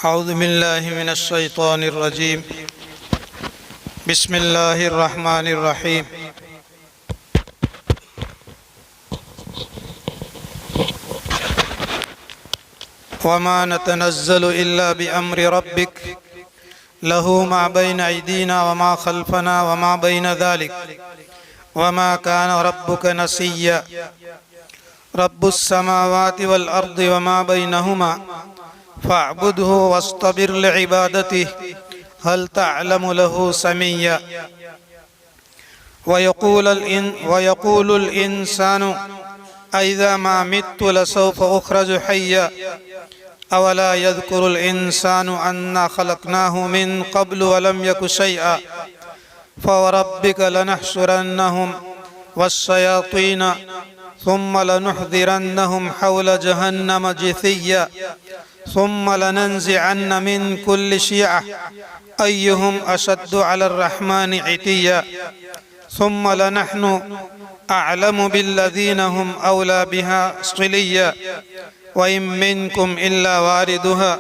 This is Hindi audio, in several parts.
अऊज़ु बिल्लाहि मिनश शैतानिर रजीम। बिस्मिल्लाहिर रहमानिर रहीम। वमा नतनज़्ज़लु इल्ला बिअम्रि रब्बिक लहू मा बैन अयदीना वमा खल्फना वमा बैन ज़ालिक वमा कान रब्बुक नसिय्या। रब्बुस समावाति वल अर्दि वमा बैनहुमा फ़अब्दुहु वस्तबिर लिइबादतिहि हल तअलमु लहू समिय्या। वयक़ूलुल इंसानु अइज़ा मा मित्तु लसौफ़ उख़्रजु हय्या। अवला यज़्कुरुल इंसानु अन्ना ख़लक़नाहु मिन क़ब्लु वलम यकु शैअ। फ़वरब्बिक लनहशुरन्नहुम वश्शयातीन सुम्म लनुहज़िरन्नहुम हौल जहन्नम जिसिय्या। सुम्म लनंज़िअन्न मिन कुल्लि शियअह अय्युहुम अशद्दु अलर रहमानि इतिय्या। सुम्म लनहनु अअलमु बिल्लज़ीना हुम औला बिहा सिलिय्या। व इन मिनकुम इल्ला वारिदुहा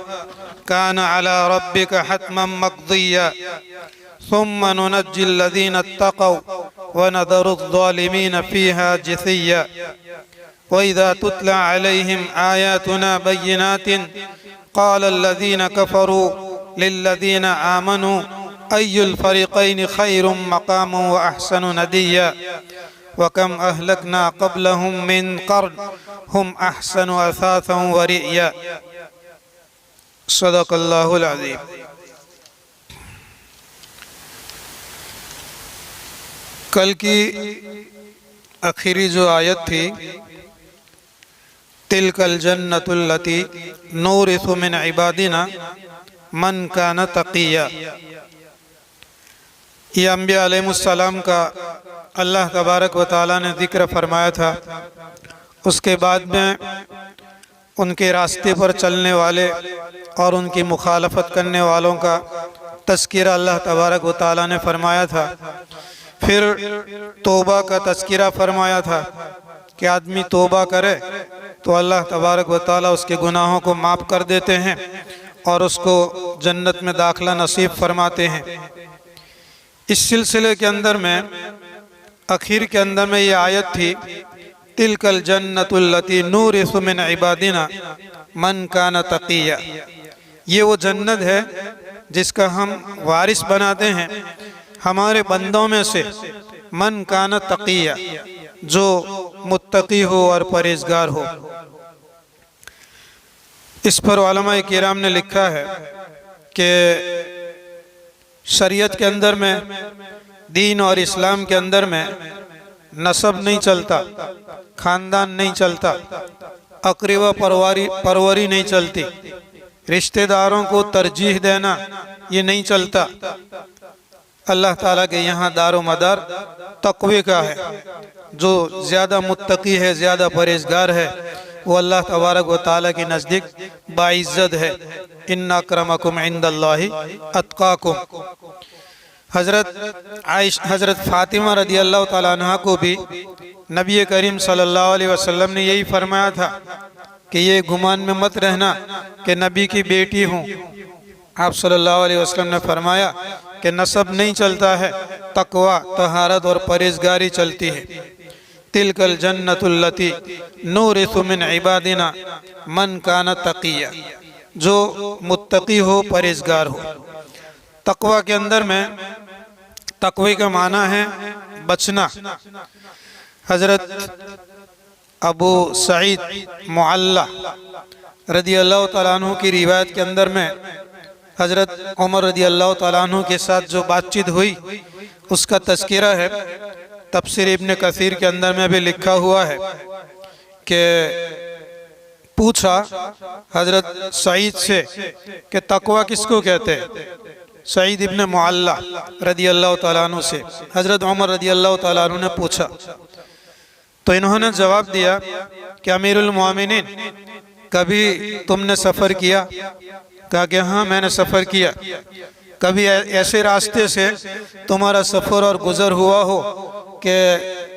कान अला रब्बिक हत्मन मक़दिय्या। सुम्म नुनज्जिल लज़ीना इत्तक़ौ व नज़रुज़ ज़ालिमीन फ़ीहा जिसिय्या। व इज़ा तुतला अलैहिम आयातुना बय्यिनातिन क़ालल लज़ीना कफ़रू लिल्लज़ीना आमनू अय्युल फ़रीक़ैनि ख़ैरुम मक़ामन व अहसनु नदिय्या। वकम अहलकना क़ब्लहुम मिन क़र्न हुम अहसनु असासन व रिअया। सदक़ल्लाहुल अज़ीम। कल की आखिरी जो आयत थी, तिलकल जन्नतुल्लती नूरिसु मिन इबादिना मन कान तक़िया। ये अम्बिया अलैहिमुस्सलाम का अल्लाह तबारक व तआला ने ज़िक्र फरमाया था। उसके बाद में उनके रास्ते पर चलने वाले और उनकी मुखालफत करने वालों का तज़किरा अल्लाह तबारक व तआला ने फरमाया था। फिर तौबा का तज़किरा फरमाया था कि आदमी तौबा करे तो अल्लाह तबारक व तआला उसके गुनाहों को माफ़ कर देते हैं और उसको जन्नत में दाखिला नसीब फरमाते हैं। इस सिलसिले के अंदर में आखिर के अंदर में ये आयत थी, तिलकल जन्नतुल्लती नूरिसु मिन इबादिना मन कान तक़िया। ये वो जन्नत है जिसका हम वारिस बनाते हैं हमारे बंदों में से मन कान तक़िया, जो मुत्तकी हो और परहेज़गार हो। इस पर उलमाए किराम ने लिखा है कि शरीयत के अंदर में, दीन और इस्लाम के अंदर में नसब नहीं चलता, ख़ानदान नहीं चलता, अक़रीबा परवरी नहीं चलती, रिश्तेदारों को तरजीह देना ये नहीं चलता। अल्लाह ताला के यहाँ दारो मदार तक़वे का है। जो ज़्यादा मुत्तकी है, ज़्यादा परहेज़गार है, वो अल्लाह तबारक व तआला के नज़दीक बाइज़्ज़त है। इन्ना अक्रमकुम इंदल्लाहि अत्क़ाकुम। हज़रत फ़ातिमा रज़ियल्लाहु ताला अन्हा को भी नबी करीम सल्लल्लाहु अलैहि वसल्लम ने यही फरमाया था कि ये गुमान में मत रहना कि नबी की बेटी हूँ। आप सल्लल्लाहु अलैहि वसल्लम ने फरमाया कि नसब नहीं चलता है, तक़वा, तहारत और परहेज़गारी चलती है। तिलकल जन्नतुल्लती नूरिसु मिन इबादिना मन कान तक़िया, जो मुत्तकी हो, परहेज़गार हो। तक़वा के अंदर में तक़वे का माना है बचना। हज़रत अबू सईद मुअल्ला रज़ियल्लाहु तआला अन्हु की रिवायत के अंदर में हज़रत उमर रज़ियल्लाहु तआला अन्हु के साथ जो बातचीत हुई उसका तज़किरा है। तफ़सीर इब्न कसीर के अंदर में भी लिखा हुआ है कि पूछा हज़रत सईद से कि तक़वा किसको कहते हैं। सईद इब्न मुअल्ला रज़ियल्लाहु तआला अन्हु से हज़रत उमर रज़ियल्लाहु तआला अन्हु ने पूछा, तो इन्होंने जवाब दिया कि अमीरुल मोमिनीन, कभी तुमने सफ़र किया? कहा कि हाँ, मैंने सफ़र किया। कभी ऐसे रास्ते से तुम्हारा सफ़र और गुज़र हुआ हो कि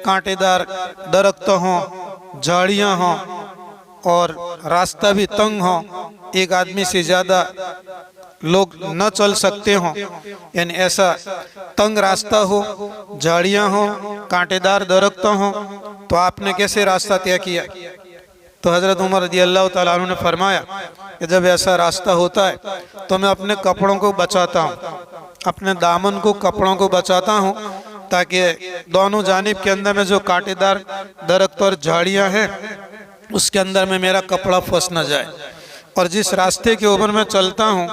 कांटेदार दरख्त हों, झाड़ियाँ हों और रास्ता भी तंग हो, एक आदमी से ज़्यादा लोग न चल सकते हों, यानी ऐसा तंग रास्ता हो, झाड़ियाँ हो, कांटेदार दरख्त हों, तो आपने कैसे रास्ता तय किया? तो हज़रत उमर रज़ियल्लाहु ताला अन्हु ने फरमाया कि जब ऐसा रास्ता होता है तो मैं अपने कपड़ों को बचाता हूँ, अपने दामन को, कपड़ों को बचाता हूँ, ताकि दोनों जानिब के अंदर में जो कांटेदार दरख्त और झाड़ियाँ हैं उसके अंदर में मेरा कपड़ा फंस न जाए। और जिस रास्ते के ऊपर मैं चलता हूँ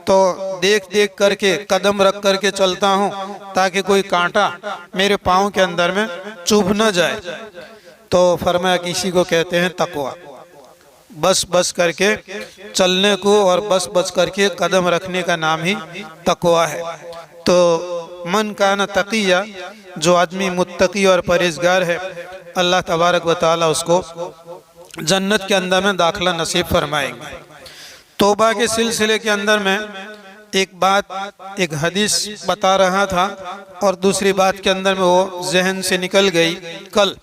तो देख देख करके, कदम रख करके चलता हूँ, ताकि कोई कांटा मेरे पाँव के अंदर में चुभ न जाए। तो फरमाया कि इसी को कहते हैं तकवा, बस बस करके चलने को और बस बस करके कदम रखने का नाम ही तकवा है। तो मन काना तकिया, जो आदमी मुत्तकी और परहेजगार है, अल्लाह तबारक व तआला उसको जन्नत के अंदर में दाखिला नसीब फरमाएंगे। तौबा के सिलसिले के अंदर में एक बात, एक हदीस बता रहा था, और दूसरी बात के अंदर में वो जहन से निकल गई कल,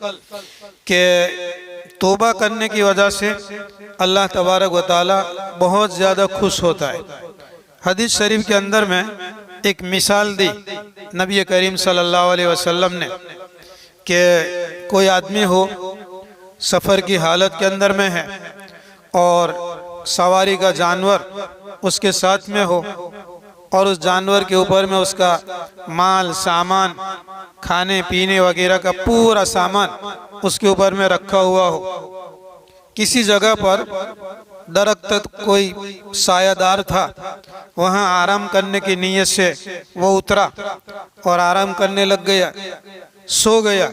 कि तौबा करने की वजह से अल्लाह तबारक व तआला बहुत ज़्यादा खुश होता है। हदीस शरीफ के अंदर में एक मिसाल दी नबी करीम सल्लल्लाहु अलैहि वसल्लम ने, कि कोई आदमी हो, सफ़र की हालत के अंदर में है और सवारी का जानवर उसके साथ में हो, और उस जानवर के ऊपर में उसका माल सामान, खाने पीने वगैरह का पूरा सामान उसके ऊपर में रखा हुआ हो। किसी जगह पर दरख्त कोई सायादार था, वहाँ आराम करने की नीयत से वो उतरा और आराम करने लग गया, सो गया।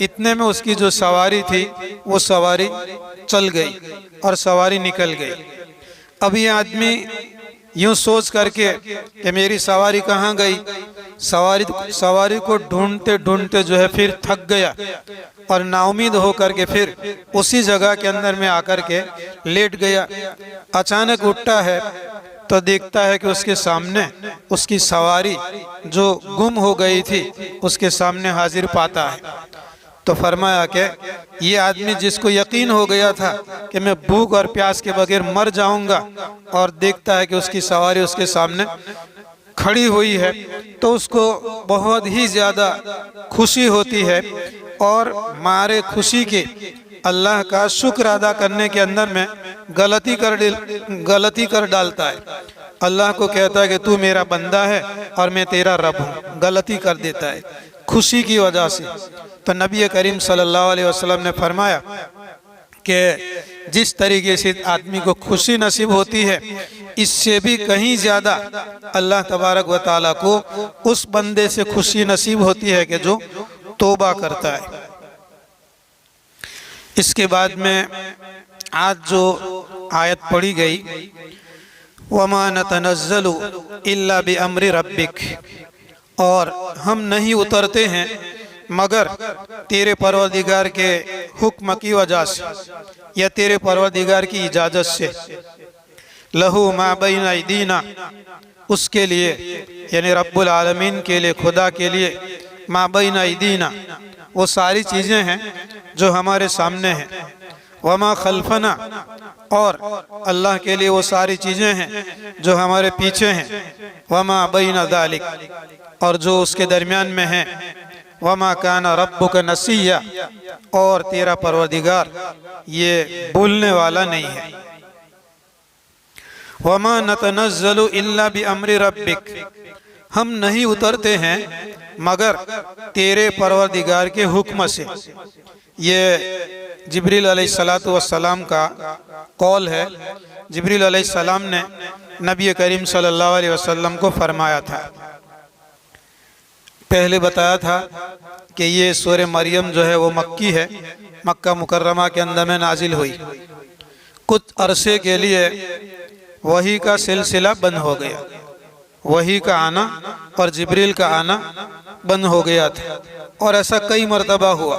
इतने में उसकी जो सवारी थी वो सवारी चल गई और सवारी निकल गई। अब ये आदमी यूं सोच करके कि मेरी सवारी कहाँ गई, सवारी को ढूंढते ढूंढते जो है फिर थक गया, और नाउमीद होकर के फिर उसी जगह के अंदर में आकर के लेट गया। अचानक उठता है तो देखता है कि उसके सामने उसकी सवारी जो गुम हो गई थी उसके सामने हाजिर पाता है। तो फरमाया कि ये आदमी जिसको यकीन हो गया था कि मैं भूख और प्यास के बगैर मर जाऊंगा, और देखता है कि उसकी सवारी उसके सामने खड़ी हुई है, तो उसको बहुत ही ज़्यादा खुशी होती है, और मारे खुशी के अल्लाह का शुक्र अदा करने के अंदर में गलती कर डालता है। अल्लाह को कहता है कि तू मेरा बंदा है और मैं तेरा रब हूँ, गलती कर देता है खुशी की वजह से। तो नबी करीम सल्लल्लाहु अलैहि वसल्लम ने फरमाया कि जिस तरीके से आदमी को खुशी नसीब होती है, इससे भी कहीं ज़्यादा अल्लाह तबारक व तआला को उस बंदे से खुशी नसीब होती है कि जो तौबा करता है। इसके बाद में आज जो आयत पढ़ी गई, वमा नतनज़्ज़लु इल्ला बिअम्रि रब्बिक, और हम नहीं उतरते हैं मगर तेरे परवरदिगार के हुक्म की वजह से, या तेरे परवरदिगार की इजाज़त से। लहू मा बैन अयदीना, उसके लिए यानी रब्बुल आलमीन के लिए, खुदा के लिए, मा बैन अयदीना वो सारी चीज़ें हैं जो हमारे सामने हैं, वमा खल्फना, और अल्लाह के लिए वो सारी चीज़ें हैं जो हमारे पीछे हैं, वमा बैन ज़ालिक, और जो उसके दरमियान में हैं, वमा काना रब्बुका नसिया, और तेरा परवरदिगार ये भूलने वाला नहीं है। वमा नतनज़्ज़लु इल्ला बिअम्रि रब्बिक, हम नहीं उतरते हैं मगर तेरे परवरदिगार के हुक्म से। ये जिब्रील अलैहिस्सलातु वस्सलाम का कौल है। जिब्रील अलैहिस्सलाम ने नबी करीम सल्लल्लाहु अलैहि वसल्लम को फरमाया था। पहले बताया था कि ये सूरह मरियम जो है वो मक्की है, मक्का मुकर्रमा के अंदर में नाजिल हुई। कुछ अरसे के लिए वही का सिलसिला बंद हो गया, वही का आना और जिब्रील का आना बंद हो गया था, और ऐसा कई मरतबा हुआ।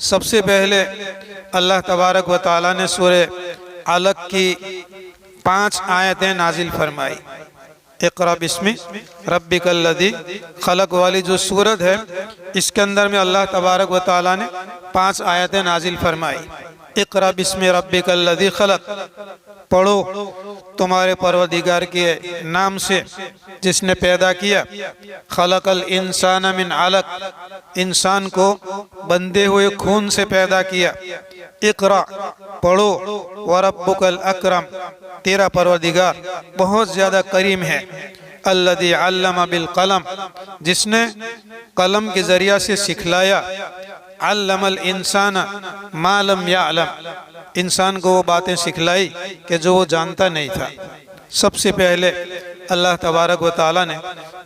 सबसे पहले अल्लाह तबारक व तआला ने सूरह अलक की 5 आयतें नाजिल फरमाई। इक़रा बिस्मि रब्बिकल्लज़ी खलक़ वाली जो सूरत है, इसके अंदर में अल्लाह तबारक व तआला ने 5 आयतें नाजिल फरमाई। इक़रा बिस्मि रब्बिकल्लज़ी खलक़, पढ़ो तुम्हारे परवरदिगार के नाम से जिसने पैदा किया। खलक़ल इंसान मिन अलक़, इंसान को बंधे हुए खून से पैदा किया। इक़रा, पढ़ो, व रब्बुकल अकरम, तेरा परवरदिगार बहुत ज़्यादा करीम है। अल्लज़ी अल्लम बिल कलम, जिसने कलम के ज़रिया से सिखलाया। अल्लमल इंसान मा लम यअलम, इंसान को वो बातें सिखलाई कि जो वो जानता नहीं था। सबसे पहले अल्लाह तबारक व तआला ने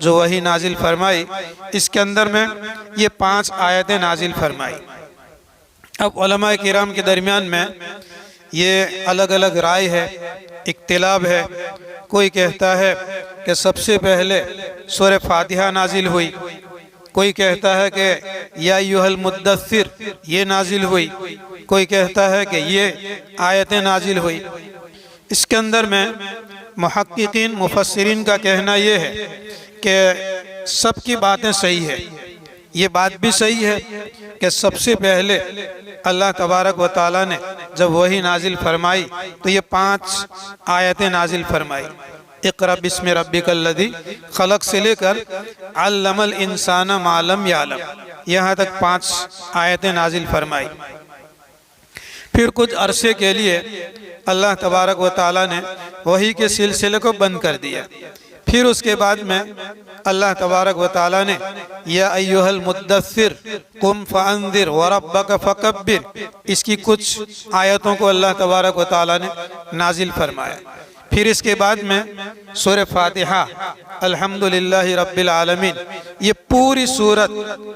जो वही नाजिल फरमाई, इसके अंदर में ये 5 आयतें नाजिल फरमाई। अब उलमाए किराम के दरमियान में ये अलग अलग राय है, इख्तिलाफ है। कोई कहता है कि सबसे पहले सूरह फातिहा नाजिल हुई, कोई कहता है कि या अय्युहल मुद्दस्सिर ये नाजिल हुई, कोई कहता है कि ये आयतें नाजिल हुई। इसके अंदर में मुहक्किकीन मुफस्सिरीन का कहना ये है कि सबकी बातें सही है। ये बात भी सही है कि सबसे पहले अल्लाह तबारक व तआला ने जब वही नाजिल फरमाई तो ये 5 आयतें नाजिल फरमाई। इक़रा बिस्मि रब्बिकल्लज़ी खलक़ से लेकर अल्लमल इंसान मा लम यअलम, यहाँ तक 5 आयतें नाजिल फरमाई। फिर कुछ अरसे के लिए अल्लाह तबारक व तआला ने वही के सिलसिले को बंद कर दिया। फिर उसके बाद में अल्लाह तबारक व तआला ने या अय्युहल मुद्दस्सिर कुम फअंज़िर व रब्बक फकब्बिर, इसकी कुछ आयतों को अल्लाह तबारक व तआला ने नाजिल फरमाया। फिर इसके बाद में सूरह फातिहा अल्हम्दुलिल्लाहि रब्बिल आलमीन, ये पूरी सूरत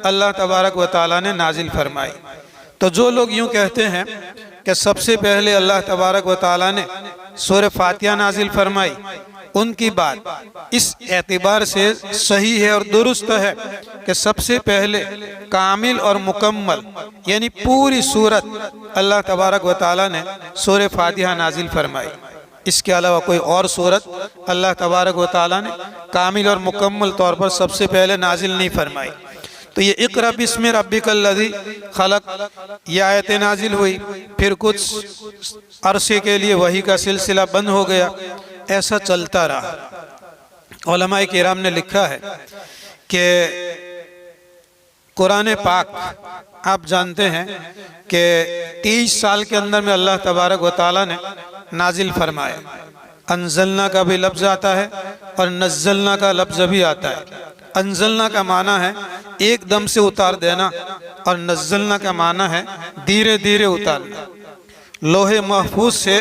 अल्लाह तबारक व तआला ने नाजिल फरमाई। तो जो लोग यूँ कहते हैं कि सबसे पहले अल्लाह तबारक व तआला ने सूरह फातिहा नाजिल फरमाई, उनकी बात इस एतबार से सही है और दुरुस्त है कि सबसे पहले कामिल और मुकम्मल यानी पूरी सूरत अल्लाह तबारक व तआला ने सूरह फातिहा नाजिल फरमाई। इसके अलावा कोई और सूरत अल्लाह तबारक व तआला ने कामिल और मुकम्मल तौर पर सबसे पहले नाजिल नहीं फरमाई। तो ये इक़रा बिस्मि रब्बिकल्लज़ी खलक़, ये आयतें नाजिल हुई। फिर कुछ अरसे के लिए वही का सिलसिला बंद हो गया, ऐसा चलता रहा। उलमाए किराम ने लिखा है कि कुरान पाक आप जानते हैं कि 23 साल के अंदर में अल्लाह तबारक व तआला ने नाजिल फरमाया। अंज़लना का भी लफ्ज़ आता है और नज़्ज़लना का लफ्ज़ भी आता है। अंज़लना का माना है एकदम से उतार देना और नज़्ज़लना का माना है धीरे धीरे उतारना। लोहे महफूज से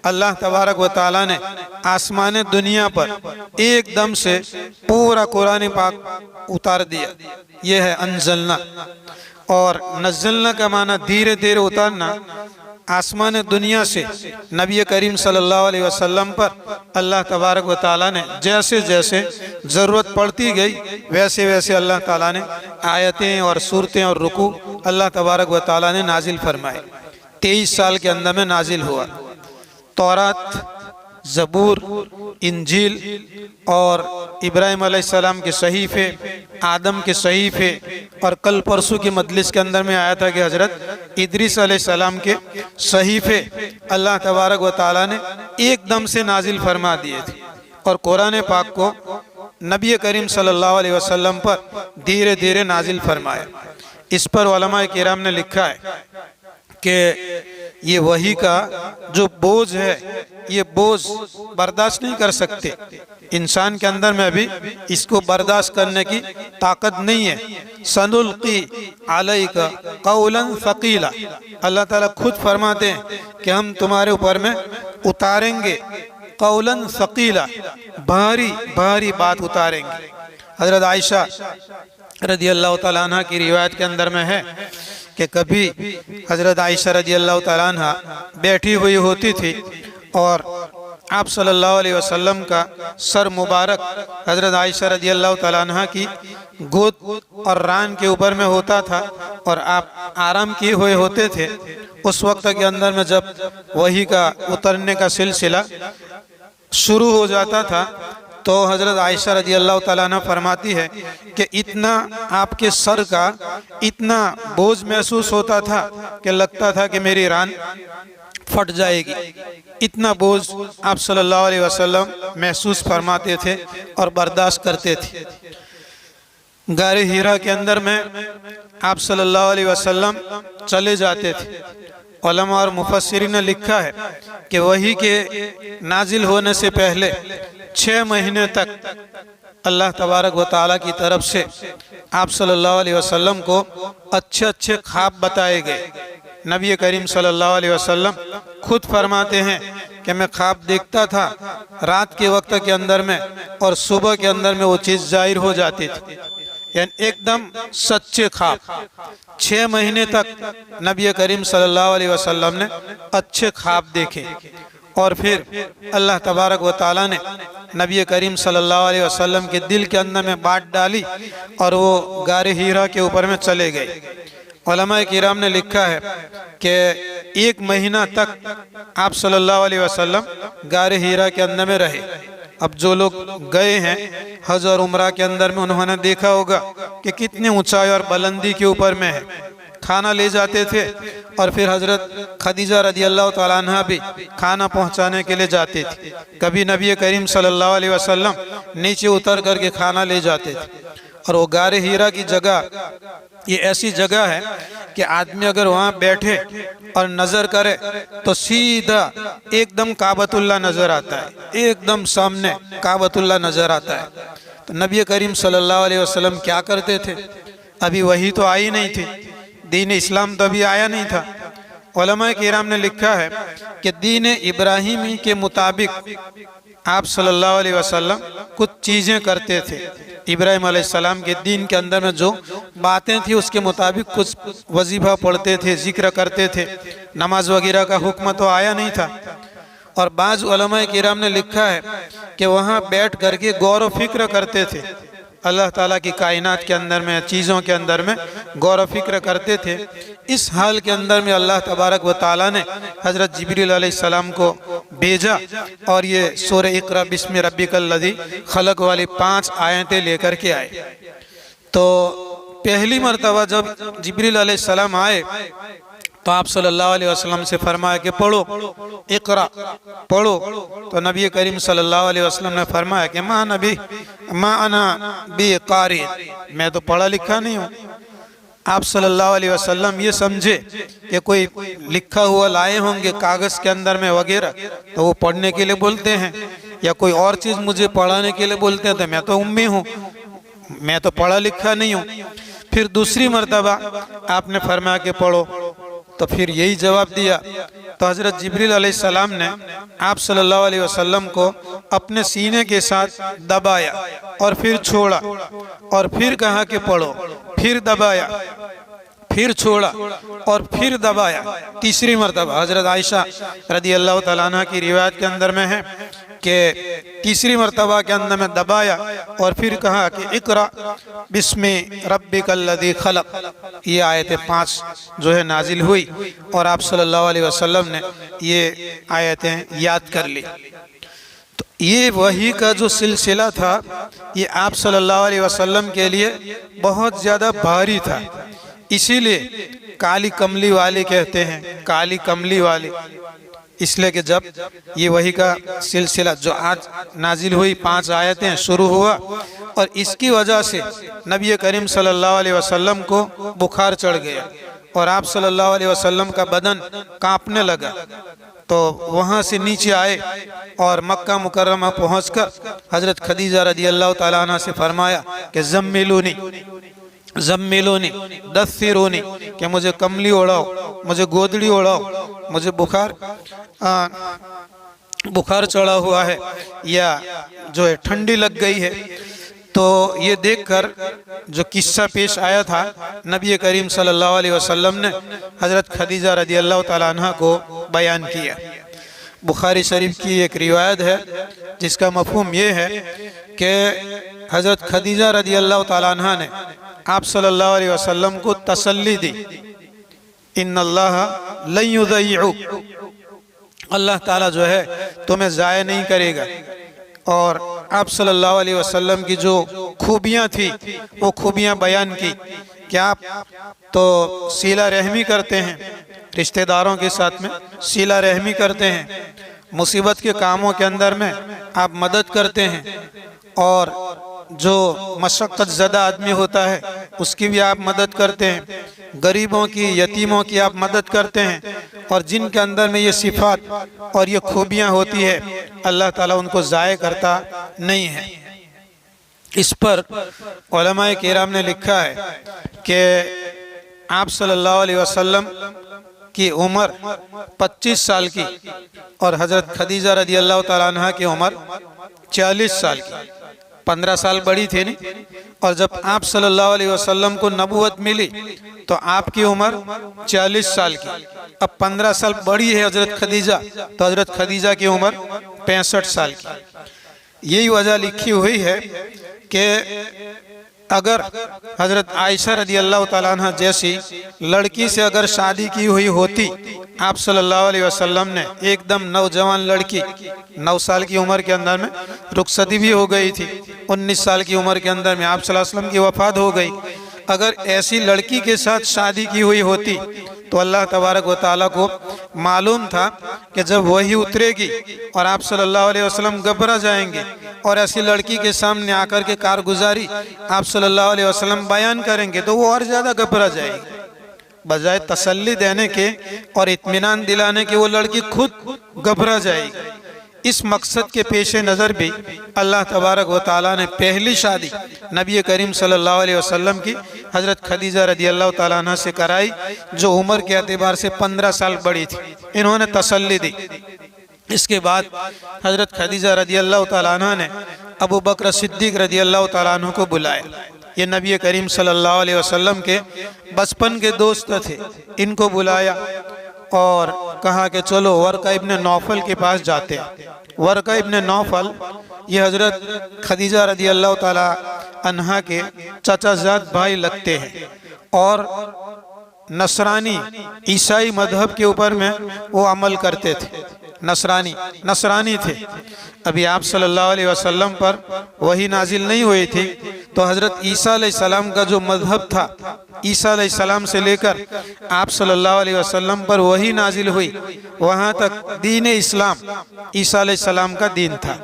अल्लाह तबारक व तआला ने आसमान दुनिया पर एकदम से पूरा कुरान पाक उतार दिया, यह है अंज़लना। और नज़्ज़लना का माना धीरे धीरे उतारना। आसमान दुनिया से नबी करीम सल्लल्लाहु अलैहि वसल्लम पर अल्लाह तबारक व तआला ने जैसे जैसे ज़रूरत पड़ती गई वैसे वैसे अल्लाह ताला ने आयतें और सूरतें और रुकू अल्लाह तबारक व तआला ने नाजिल फरमाए। 23 साल के अंदर में नाजिल हुआ। तौरात, ज़बूर, इंजील और इब्राहिम अलैहिस्सलाम के सहीफ़े, आदम के सहीफ़े, और कल परसों की मजलिस के अंदर में आया था कि हज़रत इदरीस अलैहिस्सलाम के सहीफ़े अल्लाह तबारक व तआला ने एकदम से नाजिल फरमा दिए थे। और कुरान पाक को नबी करीम सल्लल्लाहु अलैहि वसल्लम पर धीरे धीरे नाजिल फरमाया। इस पर उलमाए किराम ने लिखा है कि ये वही का जो बोझ है, ये बोझ बर्दाश्त नहीं कर सकते। इंसान के अंदर में भी इसको बर्दाश्त करने की ताकत नहीं है। सनुल्क़ी अलैका क़ौलन सक़ीला, अल्लाह ताला खुद फरमाते हैं कि हम तुम्हारे ऊपर में उतारेंगे क़ौलन सक़ीला, भारी भारी बात उतारेंगे। हज़रत आयशा रज़ी अल्लाह तआला अन्हा की रिवायत के अंदर में है कि कभी हज़रत आयशा रज़ी अल्लाह तआला अन्हा बैठी हुई होती थी और आप सल्लल्लाहु अलैहि वसल्लम का सर मुबारक हज़रत आयशा रज़ी अल्लाह तआला अन्हा की गोद और रान के ऊपर में होता था और आप आराम किए हुए होते थे। उस वक्त के अंदर में जब वही का उतरने का सिलसिला शुरू हो जाता था तो हज़रत आयशा रज़ी अल्लाह ताला अन्हा फरमाती है कि इतना आपके सर का इतना बोझ महसूस होता था कि लगता था कि मेरी रान फट जाएगी। इतना बोझ आप सल्लल्लाहु अलैहि वसल्लम महसूस फरमाते थे और बर्दाश्त करते थे। गारे हीरा के अंदर में आप सल्लल्लाहु अलैहि वसल्लम चले जाते थे। उलमा और मुफस्सिरीन ने लिखा है कि वही के नाजिल होने से पहले 6 महीने तक अल्लाह तबारक व तआला की तरफ से आप सल्लल्लाहु अलैहि वसल्लम को अच्छे अच्छे ख्वाब बताए गए। नबी करीम सल्लल्लाहु अलैहि वसल्लम खुद फरमाते हैं कि मैं ख्वाब देखता था रात के वक्त के अंदर में और सुबह के अंदर में वो चीज़ जाहिर हो जाती थी, यानी एकदम सच्चे ख्वाब। 6 महीने तक नबी करीम सल्लल्लाहु अलैहि वसल्लम ने अच्छे ख्वाब देखे और फिर अल्लाह तबारक व तआला ने नबी करीम सल्लल्लाहु अलैहि वसल्लम के दिल के अंदर में बात डाली और वो गारे हीरा के ऊपर में चले गए। उलमा किराम ने लिखा है कि 1 महीना तक आप सल्लल्लाहु अलैहि वसल्लम गारे हीरा के अंदर में रहे। अब जो लोग गए हैं हज और उम्रा के अंदर में उन्होंने देखा होगा कि कितनी ऊंचाई और बुलंदी के ऊपर में है। खाना ले जाते थे और फिर हज़रत खदीजा रज़ी अल्लाह तआला अन्हा भी खाना पहुंचाने के लिए जाते थे। कभी नबी करीम सल्लल्लाहु अलैहि वसल्लम नीचे उतर करके खाना ले जाते थे। और वो गारे हीरा की जगह ये ऐसी जगह है कि आदमी अगर वहाँ बैठे और नज़र करे तो सीधा एकदम काबतुल्लाह नज़र आता है, एकदम सामने काबतुल्लाह नज़र आता है। तो नबी करीम सल्लल्लाहु अलैहि वसल्लम क्या करते थे, अभी वही तो आई नहीं थी, दीन इस्लाम तो अभी आया नहीं था। उलमा किराम ने लिखा है कि दीन इब्राहिमी के मुताबिक आप सल्लल्लाहु अलैहि वसल्लम कुछ चीज़ें करते थे। इब्राहिम अलैहिस्सलाम के दीन के अंदर में जो बातें थी उसके मुताबिक कुछ वजीफा पढ़ते थे, जिक्र करते थे। नमाज वगैरह का हुक्म तो आया नहीं था। और बाज़ उलमा किराम ने लिखा है कि वहाँ बैठ करके गौर व फिक्र करते थे, अल्लाह ताला की कायनात के अंदर में, चीज़ों के अंदर में गौर व फिक्र करते थे। इस हाल के अंदर में अल्लाह तबारक व ताला ने हज़रत जिब्रील अलैहिस्सलाम को भेजा और ये सूरह इक़रा बिस्मि रब्बिकल्लज़ी खलक़ वाली 5 आयतें लेकर के आए। तो पहली मरतबा जब जिब्रील अलैहिस्सलाम आए तो आप सल्लल्लाहु अलैहि वसल्लम से फरमाया कि पढ़ो, इक़रा पढ़ो। तो नबी करीम सल्लल्लाहु अलैहि वसल्लम ने फरमाया कि माँ अना बी क़ारी, मैं तो पढ़ा लिखा नहीं हूँ। आप सल्लल्लाहु अलैहि वसल्लम ये समझे कि कोई लिखा हुआ लाए होंगे कागज़ के अंदर में वगैरह, तो वो पढ़ने के लिए बोलते हैं, या कोई और चीज़ मुझे पढ़ाने के लिए बोलते हैं, तो मैं तो उम्मी हूँ, मैं तो पढ़ा लिखा नहीं हूँ। फिर दूसरी मरतबा आपने फरमाया कि पढ़ो, तो फिर यही जवाब दिया। तो हज़रत जिब्रील अलैहिस्सलाम ने आप सल्लल्लाहु अलैहि वसल्लम को अपने सीने के साथ दबाया और फिर छोड़ा और फिर कहा कि पढ़ो, फिर दबाया, फिर छोड़ा और फिर दबाया। तीसरी मरतबा हज़रत आयशा रज़ी अल्लाह तआला अन्हा की रिवायत के अंदर में है कि तीसरी मरतबा के अंदर में दबाया और फिर कहा कि इक़रा बिस्मि रब्बिकल्लज़ी खलक़। ये आयतें 5 जो है नाजिल हुई और आप सल्लल्लाहु अलैहि वसल्लम ने ये आयतें याद कर ली। तो ये वही का जो सिलसिला था ये आप सल्लल्लाहु अलैहि वसल्लम के लिए बहुत ज़्यादा भारी था। इसीलिए काली कमली वाली कहते हैं, काली कमली वाली, इसलिए कि जब ये वही का सिलसिला जो आज नाजिल हुई 5 आयतें शुरू हुआ और इसकी वजह से नबी करीम सल्लल्लाहु अलैहि वसल्लम को बुखार चढ़ गया और आप सल्लल्लाहु अलैहि वसल्लम का बदन कांपने लगा। तो वहाँ से नीचे आए और मक्का मुकर्रमा पहुँचकर हज़रत खदीजा रज़ी अल्लाह तआला अन्हा से फरमाया कि ज़म्मिलूनी दस्सिरूनी, कि मुझे कमली ओढ़ाओ, मुझे गोदड़ी ओढ़ाओ, मुझे बुखार चढ़ा हुआ है या जो है ठंडी लग गई है। तो ये देखकर जो किस्सा पेश आया था नबी करीम सल्लल्लाहु अलैहि वसल्लम ने हज़रत खदीजा रज़ी अल्लाह तआला अन्हा को बयान किया। बुखारी शरीफ की एक रिवायत है जिसका मफ़हूम ये है कि हज़रत खदीजा रज़ी अल्लाह तआला अन्हा ने आप सल्लल्लाहु अलैहि वसल्लम को तसल्ली दी, इन्नल्लाह लन युज़य्यु, अल्लाह ताला जो है तुम्हें ज़ाया नहीं करेगा। और आप सल्लल्लाहु अलैहि वसल्लम की जो खूबियाँ थी वो खूबियाँ बयान की कि आप तो सीला रहमी करते हैं, रिश्तेदारों के साथ में सीला रहमी करते हैं, मुसीबत के कामों के अंदर में आप मदद करते हैं, और जो मशक्क़त ज़दा आदमी होता है उसकी भी आप मदद करते हैं, गरीबों की यतीमों की आप मदद करते हैं, और जिनके अंदर में ये सिफात और ये खूबियाँ होती है अल्लाह ताला उनको ज़ाय करता नहीं है। इस पर उलमाए किराम ने लिखा है कि आप सल्लल्लाहु अलैहि वसल्लम की उम्र 25 साल की और हज़रत खदीजा रदी अल्लाह ताला अन्हा की उम्र 40 साल की, 15 साल बड़ी थी नहीं। और जब आप सल्लल्लाहु अलैहि वसल्लम को नबूवत मिली तो आपकी उम्र 40 साल की, अब 15 साल बड़ी है हज़रत खदीजा, तो हज़रत खदीजा की उम्र 65 साल की। यही वजह लिखी हुई है कि अगर हज़रत आयशा रदी अल्लाह ताला अन्हा जैसी लड़की से अगर शादी की हुई होती, आप सल्लल्लाहु अलैहि वसल्लम ने एकदम नौजवान लड़की 9 साल की उम्र के अंदर में रुखसती भी हो गई थी, 19 साल की उम्र के अंदर में आप सल्लल्लाहु अलैहि वसल्लम की वफ़ात हो गई, अगर ऐसी लड़की के साथ शादी की हुई होती तो अल्लाह तबारक व तआला को मालूम था कि जब वही उतरेगी और आप सल्लल्लाहु अलैहि वसल्लम घबरा जाएंगे और ऐसी लड़की के सामने आकर के कारगुजारी आप सल्लल्लाहु अलैहि वसल्लम बयान करेंगे तो वो और ज़्यादा घबरा जाएगी। बजाय तसल्ली देने के और इत्मीनान दिलाने के वो लड़की खुद घबरा जाएगी। इस मकसद के पेश नज़र भी अल्लाह तबारक व तआला ने पहली शादी नबी करीम सल्लल्लाहु अलैहि वसल्लम की हज़रत खदीजा रदी अल्लाह ताला अन्हा से कराई, जो उम्र के एतबार से 15 साल बड़ी थी। इन्होंने तसल्ली दी। इसके बाद हज़रत खदीजा रदी अल्लाह ताला अन्हा ने अबू बकर सिद्दीक़ रदी अल्लाह ताला अन्हु को बुलाया। ये नबी करीम सल्लल्लाहु अलैहि वसल्लम के बचपन के दोस्त थे, इनको बुलाया और कहा कि चलो वर्का इब्न नौफल के पास जाते हैं। वर्का इब्न नौफल ये हज़रत खदीजा रदी अल्लाह ताला अन्हा के चाचाजाद भाई लगते हैं और नसरानी ईसाई मजहब के ऊपर में वो अमल करते थे, नसरानी थे। अभी आप सल्लल्लाहु अलैहि वसल्लम पर वही नाजिल नहीं हुई थी, तो हज़रत ईसा अलैहिस्सलाम का जो मजहब था, ईसा अलैहिस्सलाम से लेकर आप सल्लल्लाहु अलैहि वसल्लम पर वही नाजिल हुई, वहाँ तक दीन इस्लाम ईसा अलैहिस्सलाम का दीन था।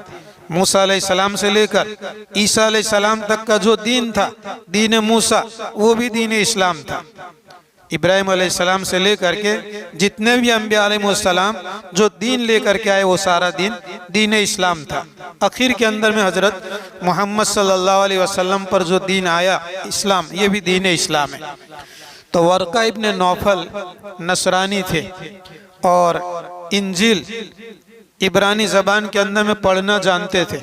मूसा अलैहिस्सलाम से लेकर ईसा अलैहिस्सलाम तक का जो दीन था, दीन मूसा, वो भी दीन इस्लाम था। इब्राहिम अलैहिस्सलाम से लेकर के जितने भी अंबिया अलैहिस्सलाम जो दीन लेकर के आए वो सारा दीन इस्लाम था। आखिर के अंदर में हज़रत मोहम्मद सल्लल्लाहु अलैहि वसल्लम पर जो दीन आया इस्लाम, ये भी दीन इस्लाम है। तो वर्का इब्न नौफल नसरानी थे और इंजील इब्रानी ज़बान के अंदर में पढ़ना जानते थे,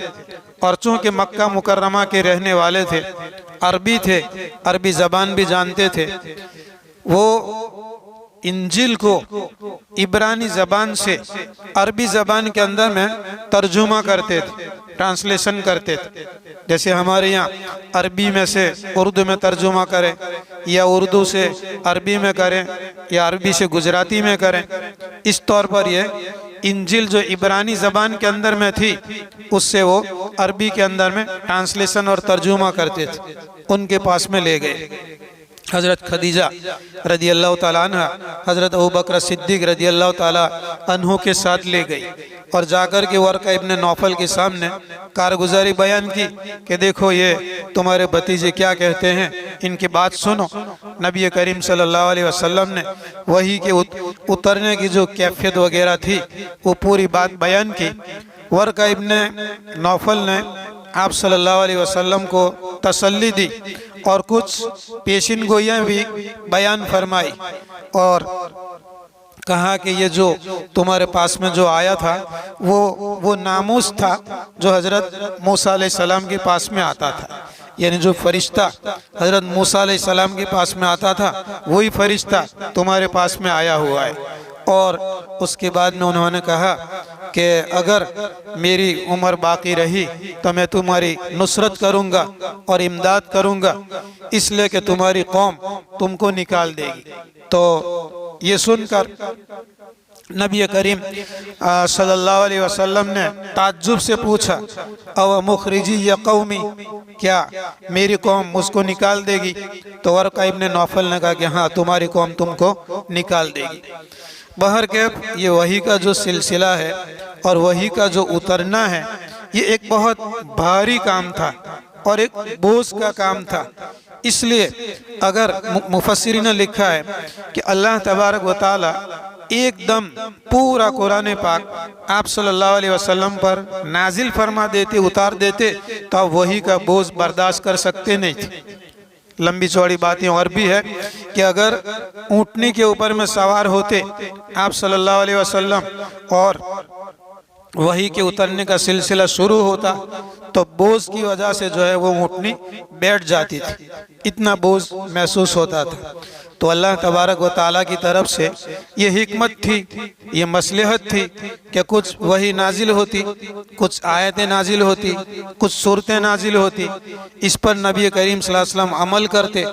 और चूँकि मक्का मुकर्रमा के रहने वाले थे, अरबी थे, अरबी ज़बान भी जानते थे, वो इंजील को इब्रानी ज़बान से अरबी ज़बान के अंदर में तर्जुमा करते थे, ट्रांसलेशन करते थे। जैसे हमारे यहाँ अरबी में से उर्दू में तर्जुमा करें, या उर्दू से अरबी में करें, या अरबी से गुजराती में करें, इस तौर पर ये इंजील जो इब्रानी ज़बान के अंदर में थी उससे वो अरबी के अंदर में ट्रांसलेशन और तर्जुमा करते थे। उनके पास में ले गए। हज़रत खदीजा रदी अल्लाह ताला अन्हा हज़रत अबू बकर सिद्दीक़ रदी अल्लाह ताला अन्हु के साथ ले गई और जाकर के वर्का इब्न नौफल के सामने कारगुजारी बयान की कि देखो ये तुम्हारे भतीजे क्या कहते हैं, इनकी बात सुनो। नबी करीम सल्लल्लाहु अलैहि वसल्लम ने वही के उतरने की जो कैफियत वगैरह थी वो पूरी बात बयान की। वर्का इब्न नौफल ने आप सल्लल्लाहु अलैहि वसल्लम को तसल्ली दी और कुछ पेशिन गोइयाँ भी बयान फरमाई और कहा कि ये जो तुम्हारे पास में जो आया था वो नामूस था जो हज़रत मूसा अलैहिस्सलाम के पास में आता था, यानी जो फरिश्ता हज़रत मूसा अलैहिस्सलाम के पास में आता था वही फरिश्ता तुम्हारे पास में आया हुआ है। और उसके बाद में उन्होंने कहा कि अगर मेरी उम्र बाकी रही तो मैं तुम्हारी नुसरत करूँगा और इमदाद करूँगा, इसलिए कि तुम्हारी कौम तुमको निकाल देगी। तो ये सुनकर नबी करीम सल्लल्लाहु अलैहि वसल्लम ने ताज्जुब से पूछा, अव मुखरिजी या कौमी, क्या मेरी कौम मुझको निकाल देगी? तो वर्का इब्न नौफल ने कहा कि हाँ, तुम्हारी कौम तुमको निकाल देगी। बहरकैफ ये वही का जो सिलसिला है और वही का जो उतरना है, ये एक बहुत भारी काम था और एक बोझ का काम था। इसलिए अगर मुफस्सिरीन ने लिखा है कि अल्लाह तबारक व तआला एकदम पूरा कुरान पाक आप सल्लल्लाहु अलैहि वसल्लम पर नाजिल फरमा देते, उतार देते, तो वही का बोझ बर्दाश्त कर सकते नहीं थे। लंबी चौड़ी बातें और भी है कि अगर ऊँटनी के ऊपर में सवार होते आप सल्लल्लाहु अलैहि वसल्लम और वही के उतरने का सिलसिला शुरू होता तो बोझ की वजह से जो है वो ऊँटनी बैठ जाती थी, इतना बोझ महसूस होता था। तो अल्लाह तबारक व ताला की तरफ से ये हिकमत थी, ये मसलहत थी कि कुछ वही नाजिल होती, कुछ आयतें नाजिल होती, कुछ सूरतें नाजिल होती। इस पर नबी करीम सल्लल्लाहु अलैहि वसल्लम अमल करते,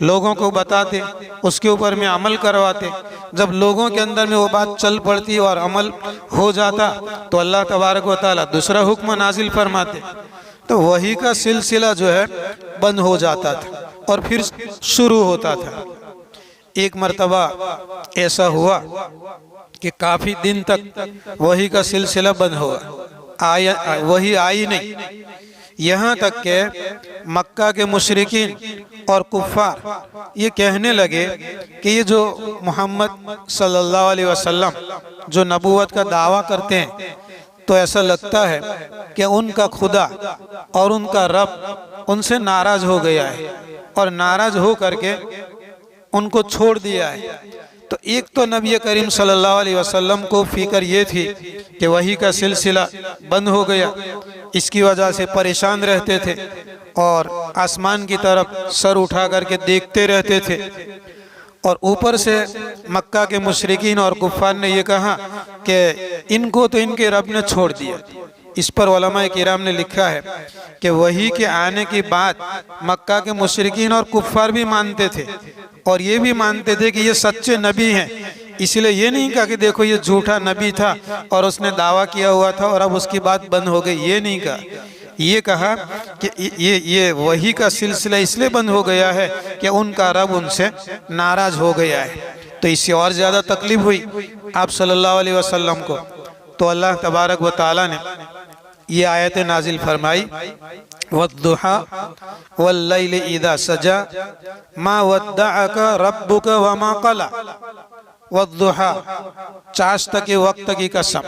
लोगों को बताते, उसके ऊपर में अमल करवाते। जब लोगों के अंदर में वो बात चल पड़ती और अमल हो जाता तो अल्लाह तबारक व ताला दूसरा हुक्म नाजिल फरमाते, तो वही का सिलसिला जो है बंद हो जाता था और फिर शुरू होता था। एक मर्तबा ऐसा हुआ कि काफ़ी दिन तक वही का सिलसिला बंद हुआ, वही आई नहीं। यहाँ तक के मक्का के मुशरिकीन और कुफ़ार ये कहने लगे कि ये जो मोहम्मद सल्लल्लाहु अलैहि वसल्लम जो नबूवत का दावा करते हैं, तो ऐसा लगता है कि उनका खुदा और उनका रब उनसे नाराज़ हो गया है और नाराज़ हो करके उनको छोड़ दिया है। तो एक तो नबी करीम सल्लल्लाहु अलैहि वसल्लम को फिक्र ये थी कि वही का सिलसिला बंद हो गया, इसकी वजह से परेशान रहते थे और आसमान की तरफ सर उठा करके देखते रहते थे। और ऊपर से मक्का के मुशरिकीन और कुफ़ार ने ये कहा कि इनको तो इनके रब ने छोड़ दिया। इस पर उलमा किराम ने लिखा है कि वही के आने के बाद मक्का के मुशरिकीन और कुफ़ार भी मानते थे और ये भी मानते थे कि ये सच्चे नबी हैं। इसलिए ये नहीं कहा कि देखो ये झूठा नबी था और उसने दावा किया हुआ था और अब उसकी बात बंद हो गई, ये नहीं कहा। ये कहा कि ये वही का सिलसिला इसलिए बंद हो गया है कि उनका रब उनसे नाराज़ हो गया है। तो इससे और ज़्यादा तकलीफ हुई आप सल्लल्लाहु अलैहि वसल्लम को। तो अल्लाह तबारक व तआला ने ये आयत नाजिल फरमाई, वद्दुहा वल्लैलि इज़ा सजा मा वद्दअका रब्बुका वमा क़ला। वद्दुहा चाश्त के वक्त की कसम,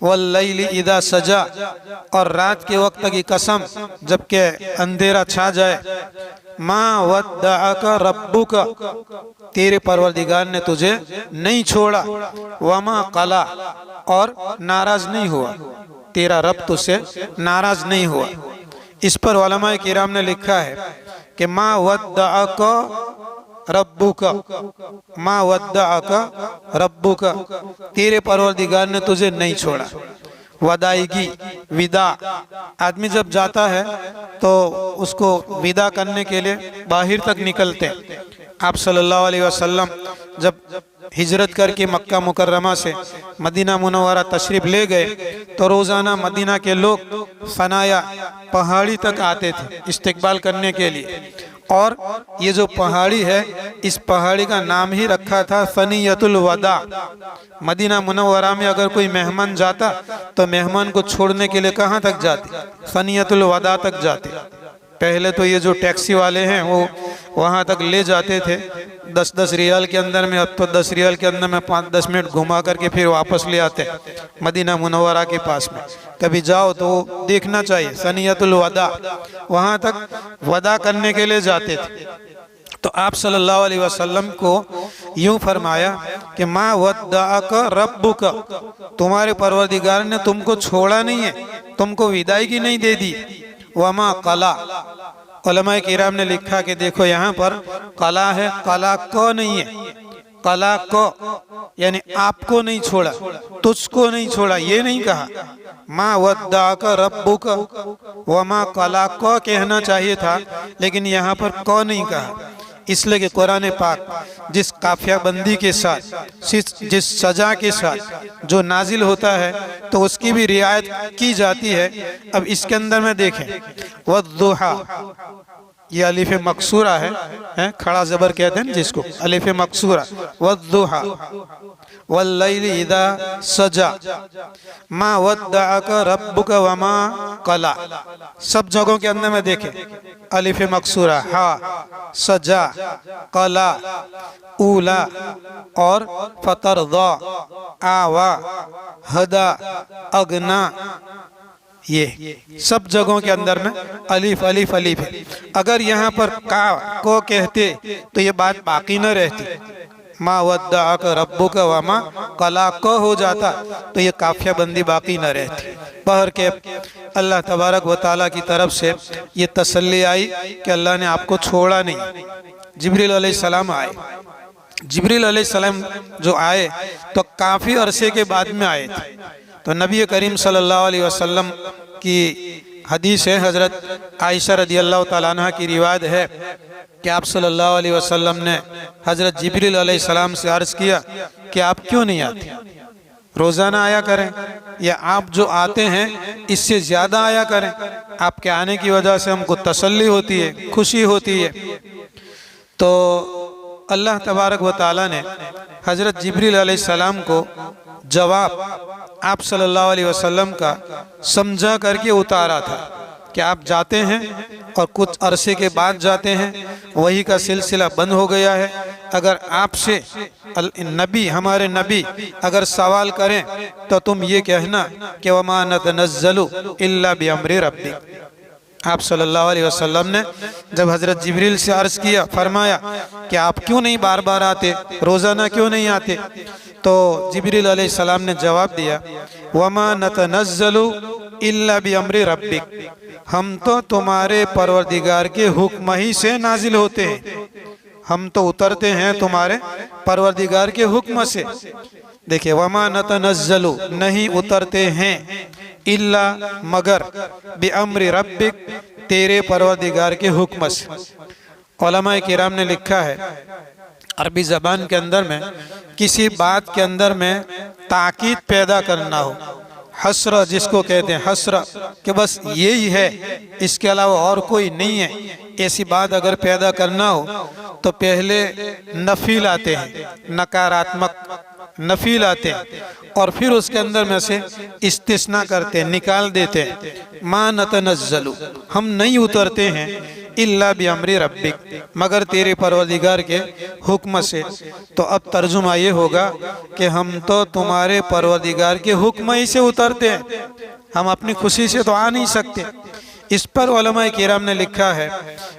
वल्लैलि इज़ा सजा और रात के वक्त की कसम जबकि अंधेरा छा जाए, मा वद्दअका रब्बुका तेरे परवरदिगार ने तुझे नहीं छोड़ा, वमा क़ला और नाराज नहीं हुआ, तेरा रब तुझसे नाराज नहीं हुआ। इस पर उलमा किराम ने लिखा है कि मा वद्दअका रब्बुका, मा वद्दअका रब्बुका तेरे परवरदिगार ने तुझे नहीं छोड़ा। वदाईगी विदा, आदमी जब जाता है तो उसको विदा करने के लिए बाहर तक निकलते हैं। आप सल्लल्लाहु अलैहि वसल्लम जब हिजरत करके मक्का मुकर्रमा से मदीना मुनव्वरा तशरीफ़ ले गए तो रोज़ाना मदीना के लोग सनाया पहाड़ी तक आते थे इस्तकबाल करने के लिए। और ये जो पहाड़ी है, इस पहाड़ी का नाम ही रखा था सनियतुल वदा। मदीना मुनव्वरा में अगर कोई मेहमान जाता तो मेहमान को छोड़ने के लिए कहाँ तक जाते? सनियतुल वदा तक जाते। पहले तो ये जो टैक्सी वाले हैं वो वहाँ तक ले जाते थे 10-10 रियाल के अंदर में, अब तो 10 रियाल के अंदर में 5-10 मिनट घुमा करके फिर वापस ले आते मदीना मुनव्वरा के पास में। कभी जाओ तो देखना चाहिए सनियतुल वदा, वहाँ तक वदा करने के लिए जाते थे। तो आप सल्लल्लाहु अलैहि वसल्लम को यूँ फरमाया कि मा वद्दअका रब्बुका, तुम्हारे परवरदिगार ने तुमको छोड़ा नहीं है, तुमको विदाईगी नहीं दे दी। वमा कला, उलमा किराम ने लिखा कि देखो यहाँ पर कला है, कला को नहीं है, कला को यानी आपको नहीं छोड़ा, तुझको नहीं छोड़ा, ये नहीं कहा। मा वद्दअका रब्बुका वमा कला को कहना चाहिए था, लेकिन यहाँ पर को नहीं कहा। इसलिए कि कुरान पाक जिस काफिया बंदी के साथ, जिस सजा के साथ जो नाजिल होता है तो उसकी भी रियायत की जाती है। अब इसके अंदर में देखें, वद्दुहा, ये अलिफ मकसूरा है, खड़ा जबर कहते हैं जिसको, अलिफ मकसूरा, वद्दुहा वल्लैलि इदा सजा मा वद्दअका रब्बुका वमा कला। सब जगहों के अंदर में देखें, अलिफ मकसूरा, हा, सजा, कला, ऊला और फतरदा, आवा, हदा, अगना, ये सब जगहों के अंदर में अलिफ अलिफ अलिफ है। अगर यहाँ पर का को कहते तो ये बात बाकी न रहती, मा वद्दअक रब्बुका वमा कला को हो जाता तो ये काफिया बंदी बाकी न रहती। बहर के अल्लाह तबारक व ताला की तरफ से ये तसल्ली आई कि अल्लाह ने आपको छोड़ा नहीं। जिब्रील अलैहिस्सलाम आए, जिब्रील अलैहिस्सलाम जो आए तो काफ़ी अरसे के बाद में आए थे। तो नबी करीम सल्लल्लाहु अलैहि वसल्लम की हदीस है, हज़रत आयशा रदियल्लाहु ताला अन्हा की रिवायत है कि आप सल्लल्लाहु अलैहि वसल्लम ने हज़रत जिब्रील अलैहिस्सलाम से अर्ज़ किया कि आप क्यों नहीं आते, रोज़ाना आया करें, या आप जो आते हैं इससे ज़्यादा आया करें, आपके आने की वजह से हमको तसल्ली होती है, खुशी होती है। तो अल्लाह तबारक व ताला ने हज़रत जिब्रील अलैहिस्सलाम को जवाब आप सल्लल्लाहु अलैहि वसल्लम का समझा करके उतारा था कि आप जाते हैं और कुछ अरसे के बाद जाते हैं, वही का सिलसिला बंद हो गया है। अगर आपसे नबी, हमारे नबी अगर सवाल करें तो तुम ये कहना कि वमा नतनज़्ज़लु इल्ला बिअम्रि रब्बी। आप सल्लल्लाहु अलैहि वसल्लम ने जब हज़रत जिब्रील से अर्ज़ किया, फरमाया कि आप क्यों नहीं बार बार आते, रोज़ाना क्यों नहीं आते, तो जिब्रील अलैहिस्सलाम ने जवाब दिया, वमा नतनज़्ज़लु इल्ला बिअम्रि रब्बिक, हम तो तुम्हारे परवरदिगार के हुक्म ही से नाजिल होते हैं, हम तो उतरते हैं तुम्हारे परवरदिगार के हुक्म से। देखिए, वमा नतनज़्ज़लु, नहीं उतरते हैं, इल्ला मगर, बिअम्रि रब्बिक, तेरे परवरदिगार के हुक्म से। उलमाए किराम ने लिखा है, अरबी ज़बान के अंदर में किसी बात के अंदर में ताकीद पैदा करना हो, हसरा जिसको कहते हैं, हसरा कि बस यही है, इसके अलावा और कोई नहीं है, ऐसी बात अगर पैदा करना हो तो पहले नफी लाते हैं, नकारात्मक नफी लाते हैं, और फिर उसके अंदर में से इस्तिस्ना करते हैं, निकाल देते हैं। मा नतनज़्ज़लु, हम नहीं उतरते हैं, इल्ला बिअम्रि रब्बिक, मगर तेरे परवरदिगार के हुक्म से। तो अब तर्जुमा ये होगा कि हम तो तुम्हारे परवरदिगार के हुक्म ही से उतरते हैं, हम अपनी खुशी से तो आ नहीं सकते। इस पर उलमाए किराम ने लिखा है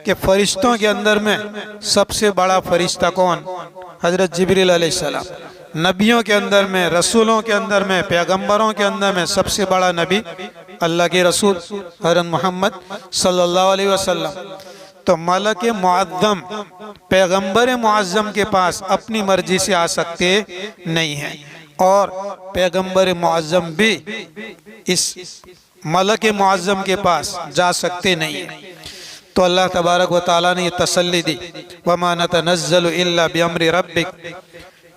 कि फरिश्तों के अंदर में सबसे बड़ा फरिश्ता कौन? हज़रत जिब्रील अलैहिस्सलाम। नबियों के अंदर में, रसूलों के अंदर में, पैगंबरों के अंदर में सबसे बड़ा नबी अल्लाह के रसूल हज़रत मोहम्मद सल्लल्लाहु अलैहि वसल्लम। तो मलक मुअज़्ज़म, पैगंबर मुअज़्ज़म के पास अपनी मर्जी से आ सकते नहीं हैं, और पैगंबर मुअज़्ज़म भी इस मलक मुअज़्ज़म के पास जा सकते नहीं हैं। तो अल्लाह तबारक व ताला ने ये तसल्ली दी, वमा नतनज़्ज़लु इल्ला बिअम्रि रब्बिक।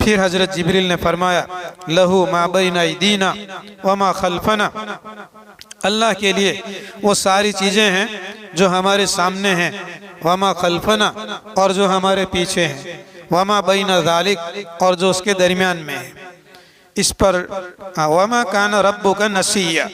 फिर हज़रत जिब्रील ने फरमाया, लहू मा बैना अयदीना व मा खल्फना, अल्लाह के लिए वो सारी चीज़ें हैं जो हमारे सामने हैं, व मा खल्फना, और जो हमारे पीछे हैं, व मा बैना ज़ालिक, और जो उसके दरमियान में है। इस पर वमा काना रब्बुका नसिया,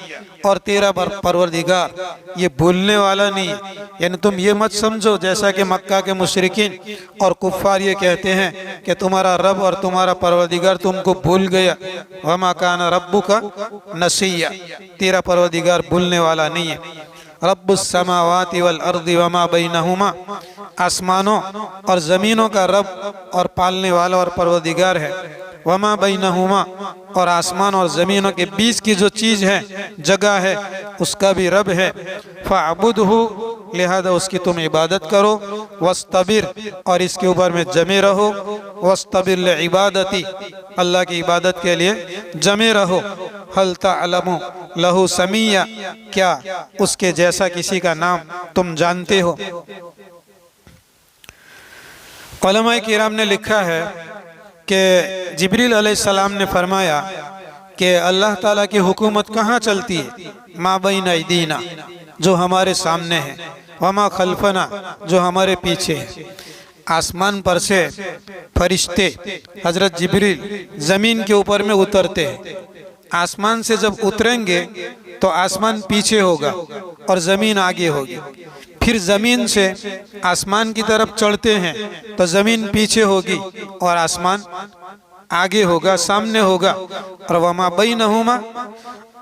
और तेरा परवरदिगार ये भूलने वाला नहीं है। यानी तुम ये मत समझो जैसा कि मक्का के मुशरिकीन और कुफ़ार ये कहते हैं कि तुम्हारा रब और तुम्हारा परवरदिगार तुमको भूल गया। वमा काना रब्बुका नसिया, तेरा परवरदिगार भूलने वाला नहीं है। रब्बुस समावाति वल अर्दि वमा बैनहुमा, आसमानों और ज़मीनों का रब और पालने वाला और परवरदिगार है। वमा बैनहुमा, और आसमान और ज़मीनों के बीच की जो चीज़ है, जगह है, उसका भी रब है। फ़अबुदहु, लिहाजा उसकी तुम इबादत करो। वस्तबिर, और इसके ऊपर में जमे रहो। वस्तबिर लिइबादती, अल्लाह की इबादत के लिए जमे रहो। हल तअलमु लहू समिया, क्या उसके जैसा किसी का नाम तुम जानते हो? उलमा किराम ने लिखा है कि जिब्रील अलैहिस्सलाम ने फरमाया कि अल्लाह ताला की हुकूमत कहाँ चलती है, मा बैन ऐदीना, जो हमारे सामने है, वमा खल्फना, जो हमारे पीछे है। आसमान पर से फरिश्ते हजरत जिब्रील ज़मीन के ऊपर में उतरते हैं। आसमान से जब उतरेंगे तो आसमान पीछे होगा और ज़मीन आगे होगी। फिर ज़मीन से आसमान की तरफ चढ़ते हैं तो ज़मीन पीछे होगी और आसमान आगे होगा, सामने होगा। और वमा बैनहुमा,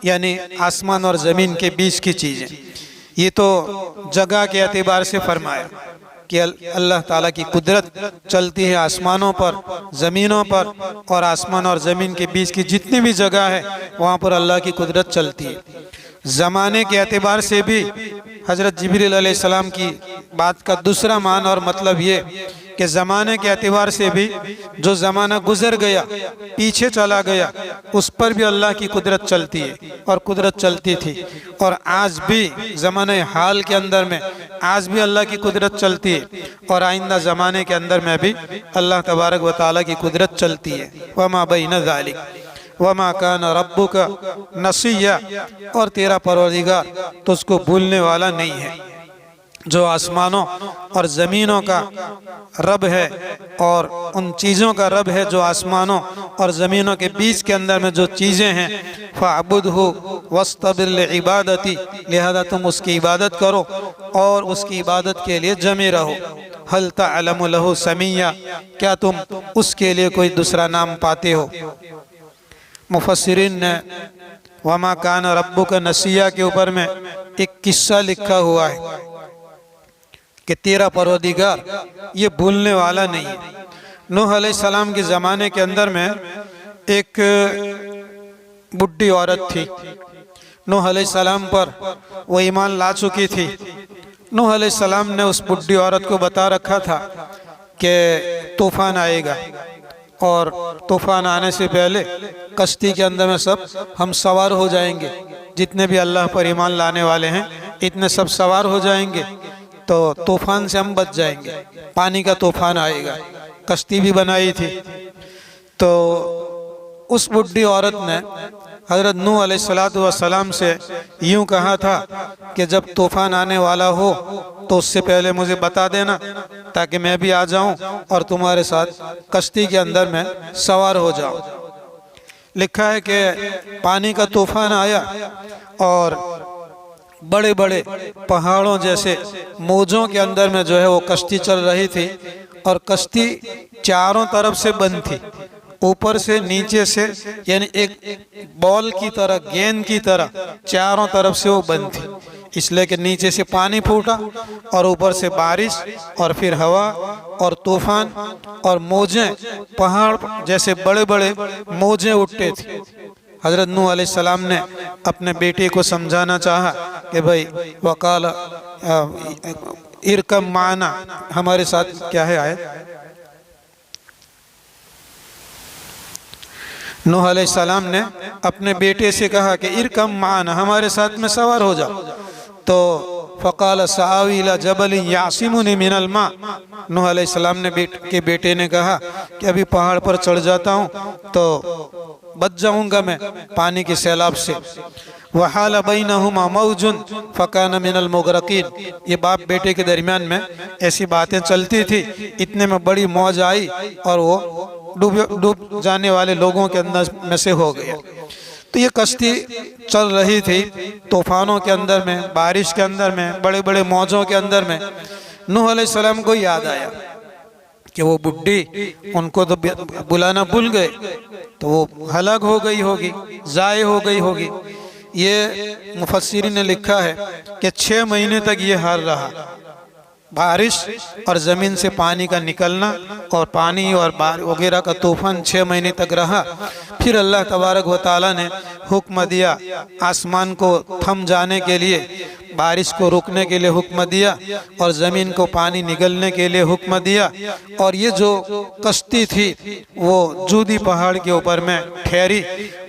यानी आसमान और ज़मीन के बीच की चीज़ें। ये तो जगह के एतबार से फरमाया कि अल्लाह ताला की कुदरत चलती है आसमानों पर, ज़मीनों पर, और आसमान और ज़मीन के बीच की जितनी भी जगह है वहाँ पर अल्लाह की कुदरत चलती है। ज़माने के एतबार से भी हज़रत जिब्रील अलैहिस्सलाम की बात का दूसरा मान और मतलब ये कि ज़माने के एतबार से भी जो ज़माना गुज़र गया, पीछे चला गया, उस पर भी अल्लाह की कुदरत चलती है और कुदरत चलती थी। और आज भी ज़माने हाल के अंदर में आज भी अल्लाह की कुदरत चलती है और आइंदा ज़माने के अंदर में भी अल्लाह तबारक व तआला की कुदरत चलती है। वमा बैन ज़ालिक वमा कान रब्बुका नसिया, और तेरा परवरदिगार तो उसको भूलने वाला नहीं है। जो आसमानों और ज़मीनों का रब है और उन चीज़ों का रब है जो आसमानों और ज़मीनों के बीच के अंदर में जो चीज़ें हैं, फ़अबुदहु वस्तबिर लिइबादती, लिहाजा तुम उसकी इबादत करो और उसकी इबादत के लिए जमे रहो। हल तअलमु लहु समिया, क्या तुम उसके लिए कोई दूसरा नाम पाते हो। मुफस्सिरीन ने वमा कान रब्बुका नसिया के ऊपर में एक किस्सा लिखा हुआ है कि तेरा परवरदिगार ये भूलने वाला नहीं है। नूह अलैहिस्सलाम के ज़माने के अंदर में एक बुढ़ी औरत थी। नूह अलैहिस्सलाम पर वो ईमान ला चुकी थी। नूह अलैहिस्सलाम ने उस बुढ़ी औरत को बता रखा था कि तूफ़ान आएगा और तूफ़ान आने से पहले कश्ती के अंदर में सब हम सवार हो जाएंगे, जितने भी अल्लाह पर ईमान लाने वाले हैं इतने सब सवार हो जाएंगे तो तूफ़ान से हम बच जाएंगे। पानी का तूफ़ान आएगा। कश्ती भी बनाई थी। तो उस बुढ़ी औरत ने हज़रत नूह अलैहिस्सलातु वस्सलाम से यूँ कहा था कि जब तूफ़ान आने वाला हो तो उससे पहले मुझे बता देना ताकि मैं भी आ जाऊं और तुम्हारे साथ कश्ती के अंदर में सवार हो जाऊं। लिखा है कि पानी का तूफ़ान आया और बड़े बड़े पहाड़ों जैसे मौजों के अंदर में जो है वो कश्ती चल रही थी और कश्ती चारों तरफ से बंद थी, ऊपर से नीचे से, यानी एक बॉल की तरह, गेंद की तरह चारों तरफ से वो बंद थी। इसलिए कि नीचे से पानी फूटा और ऊपर से बारिश और फिर हवा और तूफान और मौजें, पहाड़ जैसे बड़े बड़े मौजें उठते थे। हज़रत नूह अलैहिस्सलाम ने अपने बेटे को समझाना चाहा कि भाई वकाल इरकम माना, हमारे साथ क्या है आयत, नूह अलैहिस्सलाम ने अपने बेटे से कहा कि इरकम माना, हमारे साथ में सवार हो जाओ। तो फ़क़ाल सआवी इला जबल यासिमुनी मिनल मा, नूह अलैहिस्सलाम ने बेटे ने कहा कि अभी पहाड़ पर चढ़ जाता हूँ तो बच जाऊँगा मैं पानी के सैलाब से। वहाल बैनहुमा मौजुन फ़कान मिनल मुग़रक़ीन, ये बाप बेटे के दरमियान में ऐसी बातें चलती थी। इतने में बड़ी मौज आई और वो डूब जाने वाले लोगों के अंदर में से हो गया। तो ये कश्ती चल रही थी तूफ़ानों के अंदर में, बारिश के अंदर में, बड़े बड़े मौजों के अंदर में। नूह अलैहिस्सलाम को याद आया कि वो बुढ़ी, उनको तो बुलाना भूल गए, तो वो हलाक हो गई होगी, ज़ाय हो गई होगी। ये मुफस्सिरीन ने लिखा है कि 6 महीने तक ये हाल रहा, बारिश और ज़मीन से पानी का निकलना और पानी और वगैरह का तूफ़ान 6 महीने तक रहा। फिर अल्लाह तबारक व तआला ने हुक्म दिया आसमान को थम जाने के लिए, बारिश को रुकने के लिए हुक्म दिया और ज़मीन को पानी निगलने के लिए हुक्म दिया। और ये जो कश्ती थी वो जूदी पहाड़ के ऊपर में ठहरी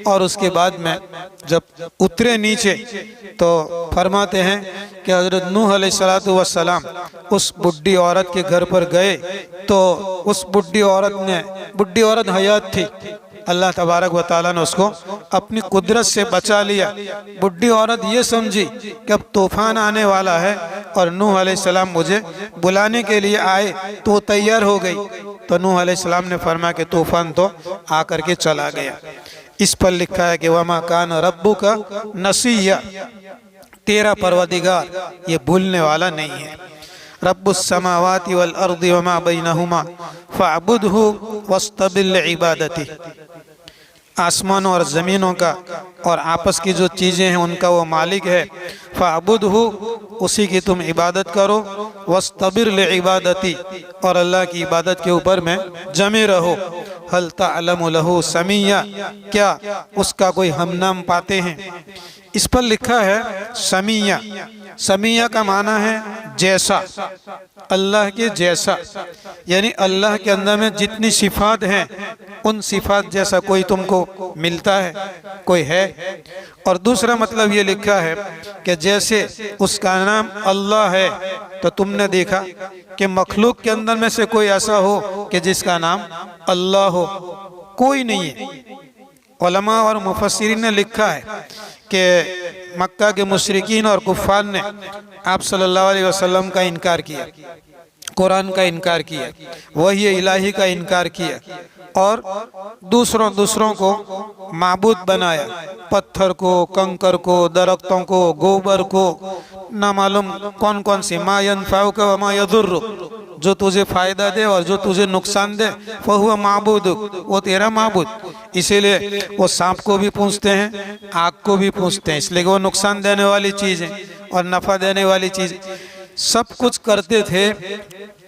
और उसके बाद में जब उतरे नीचे तो फरमाते हैं कि हज़रत नूह अलैहिस्सलातु वस्सलाम उस बुढ़ी औरत के घर पर गए तो उस बुढ़ी औरत हयात थी। अल्लाह तबारक व तआला ने उसको अपनी कुदरत से बचा लिया। बुढ़ी औरत ये समझी कि अब तूफान आने वाला है और नूह अलैहिस्सलाम मुझे बुलाने के लिए आए तो वो तैयार हो गई। तो नूह अलैहिस्सलाम ने फरमाया कि तूफान तो आकर के चला गया। इस पर लिखा है कि वमा कान रब्बुका नसिया, तेरा परवदिगार ये भूलने वाला नहीं है। रब्बुस समावाति वल अर्दि वमा बैनहुमा फअबुदहु वस्तबिल लिइबादति, आसमानों और ज़मीनों का और आपस की जो चीज़ें हैं उनका वो मालिक है। फअबुदहु, उसी की तुम इबादत करो। वस्तबिर लिइबादति, और अल्लाह की इबादत के ऊपर में जमे रहो। हल तअलमु लहू समिया, क्या उसका कोई हमनाम पाते हैं। इस पर लिखा है समिया। समिया का माना है जैसा, अल्लाह के जैसा, यानी अल्लाह के अंदर में जितनी सिफात हैं उन सिफात जैसा कोई तुमको मिलता है, कोई है। और दूसरा मतलब ये लिखा है कि जैसे उसका नाम अल्लाह है तो तुमने देखा कि मखलूक के अंदर में से कोई ऐसा हो कि जिसका नाम अल्लाह हो, कोई नहीं है। उलमा और मुफस्सिरीन ने लिखा है कि मक्का के मुशरिकीन और कुफ़ार ने आप सल्लल्लाहु अलैहि वसल्लम का इनकार किया, कुरान का इनकार किया, वही इलाही का इनकार किया और दूसरों को माबूद बनाया। पत्थर को, कंकर को, दरख्तों को, गोबर को, ना मालूम कौन कौन सी, मा यनफ़उका व मा यदुर्रुक, जो तुझे फ़ायदा दे और जो तुझे नुकसान दे, फहुवा माबूदुक, वो तेरा माबूद। इसीलिए वो सांप को भी पूछते हैं, आग को भी पूछते हैं, इसलिए वो नुकसान देने वाली चीज़ है और नफ़ा देने वाली चीज़, सब कुछ करते थे।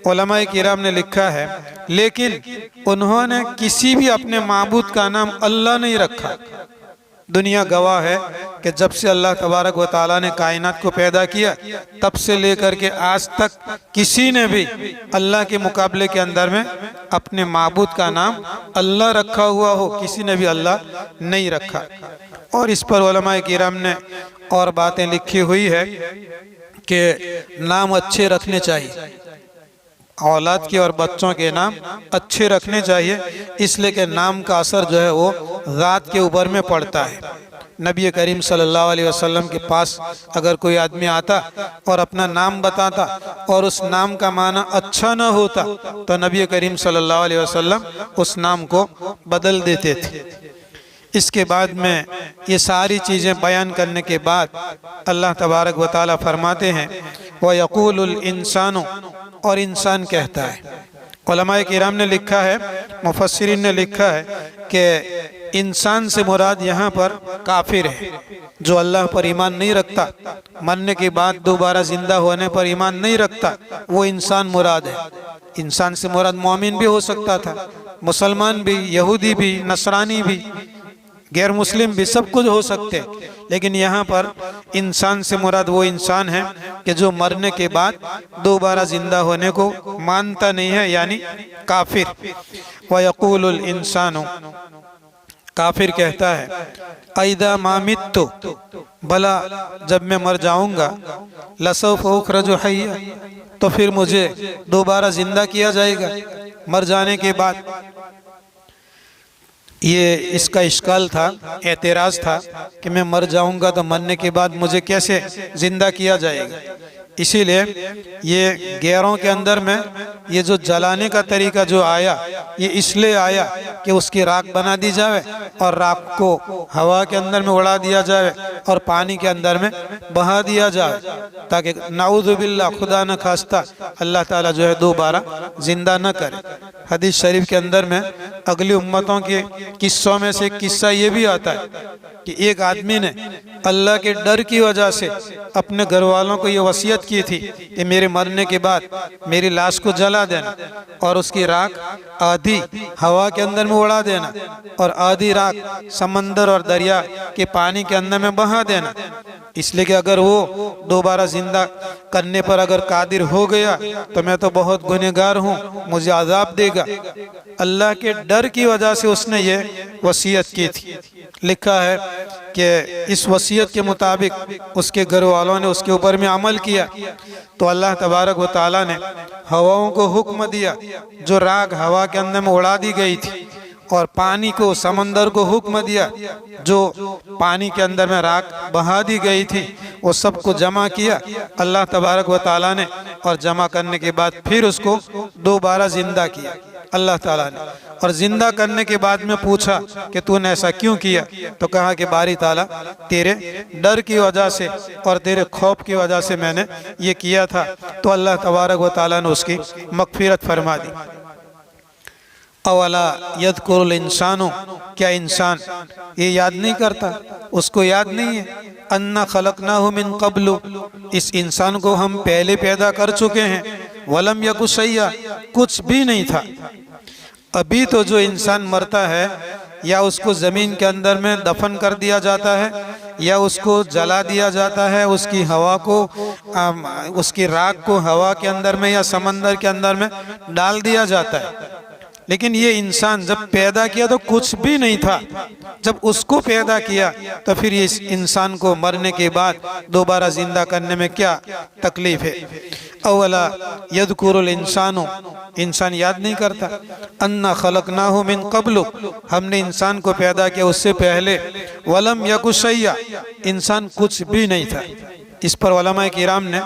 उलमाए किराम ने लिखा है लेकिन उन्होंने किसी भी अपने माबूद का नाम अल्लाह नहीं रखा। दुनिया गवाह है कि जब से अल्लाह तबारक व तआला ने कायनात को पैदा किया तब से लेकर के आज तक किसी ने भी अल्लाह के मुकाबले के अंदर में अपने माबूद का नाम अल्लाह रखा हुआ हो, किसी ने भी अल्लाह नहीं रखा। और इस पर उलमाए किराम ने और बातें लिखी हुई है कि नाम अच्छे रखने चाहिए, औलाद के और बच्चों के नाम अच्छे रखने चाहिए, इसलिए कि नाम का असर जो है वो ज़ात के ऊपर में पड़ता है। नबी करीम सल्लल्लाहु अलैहि वसल्लम के पास अगर कोई आदमी आता और अपना नाम बताता और उस नाम का माना अच्छा न होता तो नबी करीम सल्लल्लाहु अलैहि वसल्लम उस नाम को बदल देते थे। इसके बाद में ये सारी चीज़ें बयान करने के बाद अल्लाह तबारक व तआला फरमाते हैं व यक़ूलुल इंसानु, और इंसान कहता है। उलमाए किराम ने लिखा है, मुफस्सिरीन ने लिखा है कि इंसान से मुराद यहाँ पर काफिर है, जो अल्लाह पर ईमान नहीं रखता, मरने के बाद दोबारा जिंदा होने पर ईमान नहीं रखता, वो इंसान मुराद है। इंसान से मुराद मोमिन भी हो सकता था, मुसलमान भी, यहूदी भी, नसरानी भी, गैर मुस्लिम भी, सब कुछ हो सकते, लेकिन यहाँ पर इंसान से मुराद वो इंसान है कि जो मरने के बाद दोबारा जिंदा होने को मानता नहीं है, यानी काफिर। व यक़ूलुल इंसानु, काफिर कहता है ऐदा मा मित्तु, भला जब मैं मर जाऊंगा, लसौफ उखरजु हय्या, तो फिर मुझे दोबारा जिंदा किया जाएगा मर जाने के बाद। ये इसका इश्काल था, एतराज़ था कि मैं मर जाऊंगा तो मरने के बाद मुझे कैसे जिंदा किया जाएगा। इसीलिए ये गैरों के अंदर में ये जो जलाने का तरीका जो आया, ये इसलिए आया कि उसकी राख बना दी जाए और राख को हवा के अंदर में उड़ा दिया जाए और पानी के अंदर में बहा दिया जाए, ताकि नाऊज़ु बिल्लाह, खुदा न खास्ता, अल्लाह ताला जो है दोबारा जिंदा न करे। हदीस शरीफ के अंदर में अगली उम्मतों के किस्सों में से एक किस्सा ये भी आता है कि एक आदमी ने अल्लाह के डर की वजह से अपने घर वालों को ये वसीयत की थी कि मेरे मरने के बाद मेरी लाश को जला देना और उसकी राख आधी हवा के अंदर में उड़ा देना और आधी राख समंदर और दरिया के पानी के अंदर में बहा देना। इसलिए कि अगर वो दोबारा जिंदा करने पर अगर कादिर हो गया तो मैं तो बहुत गुनहगार हूँ, मुझे अजाब देगा। अल्लाह के डर की वजह से उसने ये वसीयत की थी। लिखा है कि इस वसीयत के मुताबिक उसके घर वालों ने उसके ऊपर में अमल किया तो अल्लाह तबारक व तआला ने हवाओं को हुक्म दिया जो राख हवा के अंदर में उड़ा दी गई थी, और पानी को, समंदर को हुक्म दिया जो पानी के अंदर में राख बहा दी गई थी, वो सबको जमा किया अल्लाह तबारक व तआला ने। और जमा करने के बाद फिर उसको दोबारा जिंदा किया अल्लाह ताला ने। और जिंदा करने के बाद में पूछा कि तूने ऐसा क्यों किया, तो कहा कि बारी ताला तेरे डर की वजह से और तेरे खौफ की वजह से मैंने ये किया था। तो अल्लाह तबारक व तआला ने उसकी मगफिरत फरमा दी। अवला यज़कुरुल इंसानु, क्या इंसान ये याद नहीं करता, उसको याद नहीं है अन्ना खलकनाहु मिन क़ब्लु, इस इंसान को हम पहले पैदा कर चुके हैं, वलम यकु शैया, कुछ भी नहीं था। अभी तो जो इंसान मरता है या उसको ज़मीन के अंदर में दफन कर दिया जाता है या उसको जला दिया जाता है, उसकी हवा को उसकी राख को हवा के अंदर में या समंदर के अंदर में डाल दिया जाता है। लेकिन ये इंसान जब पैदा किया तो कुछ भी नहीं था। जब उसको पैदा किया तो फिर इस इंसान को मरने के बाद दोबारा जिंदा करने में क्या तकलीफ है। अवला यज़कुरुल इंसानु, इंसान याद नहीं करता अन्ना खलकनाहु मिन क़ब्लु, हमने इंसान को पैदा किया उससे पहले, वलम यकु शैया, इंसान कुछ भी नहीं था। इस पर उलमाए किराम ने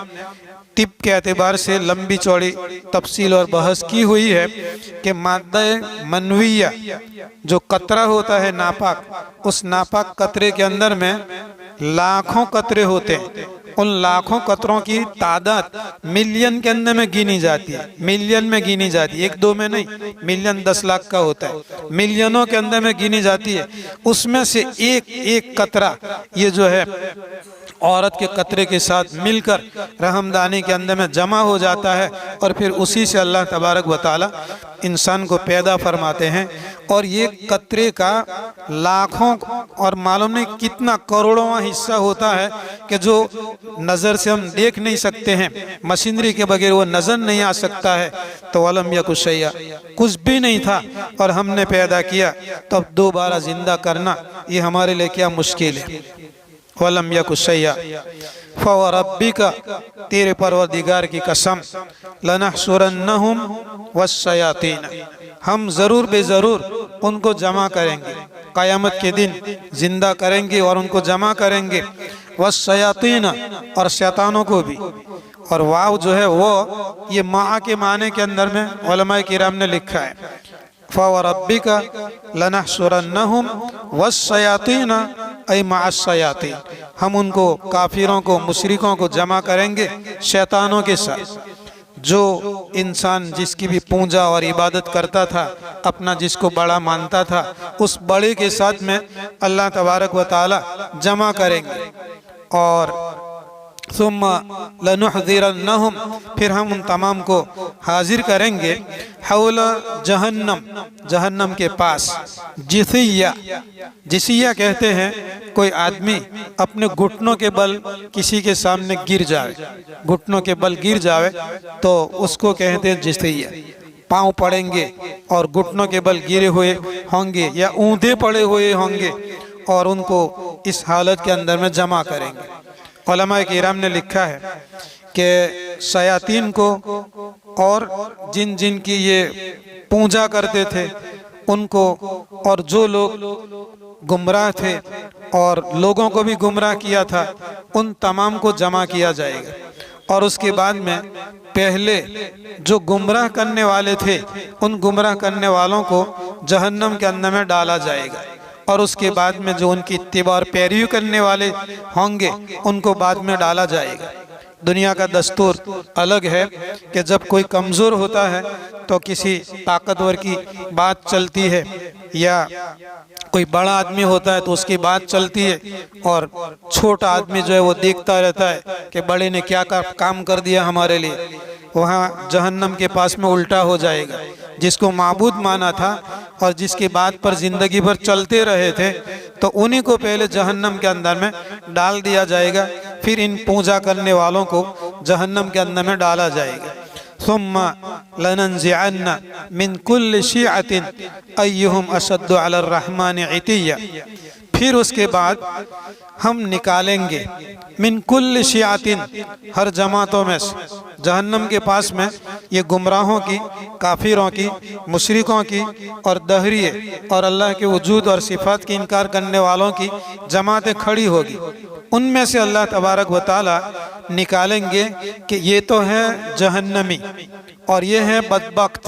तिब के एतबार से लंबी चौड़ी तफसील और बहस की हुई है कि मादा मनविया जो कतरा होता है नापाक, उस नापाक कतरे के अंदर में लाखों कतरे होते हैं। उन लाखों कतरों की तादाद मिलियन के अंदर में गिनी जाती है, मिलियन में गिनी जाती है, एक दो में नहीं, मिलियन 10 लाख का होता है, मिलियनों के अंदर में गिनी जाती है। उसमें से एक एक कतरा ये जो है औरत के कतरे के साथ मिलकर रहमदानी के अंदर में जमा हो जाता है और फिर उसी से अल्लाह तबारक व तआला इंसान को पैदा फरमाते हैं। और ये कतरे का लाखों और मालूम नहीं कितना करोड़ों हिस्सा होता है कि जो नज़र से हम देख नहीं सकते हैं, मशीनरी के बगैर वो नज़र नहीं आ सकता है। तो वलम यकु शैया, कुछ भी नहीं था और हमने पैदा किया, तब दोबारा जिंदा करना ये हमारे लिए क्या मुश्किल है। वलम यकु शैया फवरब्बिका, तेरे परवरदिगार की कसम, लनहशुरन्नहुम वश्शयातीन, हम ज़रूर बेज़रूर उनको जमा करेंगे, क़यामत के दिन जिंदा करेंगे और उनको जमा करेंगे। वश्शयातीन, और शैतानों को भी। और वाव जो है वो ये मा के माने के अंदर में उलमाए किराम ने लिखा है फवरब्बिका लनहशुरन्नहुम वश्शयातीन ऐ मअश्शयातीन, हम उनको काफिरों को, मुशरिकों को जमा करेंगे शैतानों के साथ। जो इंसान जिसकी भी पूजा और इबादत करता था, अपना जिसको बड़ा मानता था, उस बड़े के साथ में अल्लाह तबारक व तआला जमा करेंगे। और सुम्मा लनुहज़िरन्नहुम, फिर हम उन तमाम को हाजिर करेंगे हौल जहन्नम, जहन्नम के पास। जिसिया, जिसिया कहते हैं कोई आदमी अपने घुटनों के बल किसी के सामने गिर जाए, घुटनों के बल गिर जाए तो उसको कहते हैं जिसिया। पाँव पड़ेंगे और घुटनों के बल गिरे हुए होंगे या ऊंधे पड़े हुए होंगे और उनको इस हालत के अंदर में जमा करेंगे। उलमाए किराम ने लिखा है कि शयातीन को और जिन जिन की ये पूजा करते थे उनको, और जो लोग गुमराह थे और लोगों को भी गुमराह किया था, उन तमाम को जमा किया जाएगा। और उसके बाद में पहले जो गुमराह करने वाले थे उन गुमराह करने वालों को जहन्नम के अंदर में डाला जाएगा। और उसके बाद में जो उनकी इत्तिबा और पैरवी करने वाले होंगे उनको बाद में डाला जाएगा। दुनिया का दस्तूर अलग है कि जब कोई कमज़ोर होता है तो किसी ताकतवर की बात चलती है, या कोई बड़ा आदमी होता है तो उसकी बात चलती है, और छोटा आदमी जो है वो देखता रहता है कि बड़े ने क्या काम कर दिया हमारे लिए। वहाँ जहन्नम के पास में उल्टा हो जाएगा। जिसको माबूद माना था और जिसकी बात पर ज़िंदगी भर चलते रहे थे, तो उन्हीं को पहले जहन्नम के अंदर में डाल दिया जाएगा, फिर इन पूजा करने वालों को जहन्नम के अंदर में डाला जाएगा। सुम्मा लनंज़िअन्न मिन कुल्लि शिअतिन अय्युहुम अशद्दु अला अर्रहमानि इतिय्या, फिर उसके बाद हम निकालेंगे मिन कुल्लि शिअतिन, हर जमातों में से, जहन्नम के पास में ये गुमराहों की, काफिरों की, मुशरिकों की और दहरिए और अल्लाह के वजूद और सिफात की इनकार करने वालों की जमातें खड़ी होगी। उनमें से अल्लाह तबारक व तआला निकालेंगे कि ये तो है जहन्नमी और ये है बदबख्त,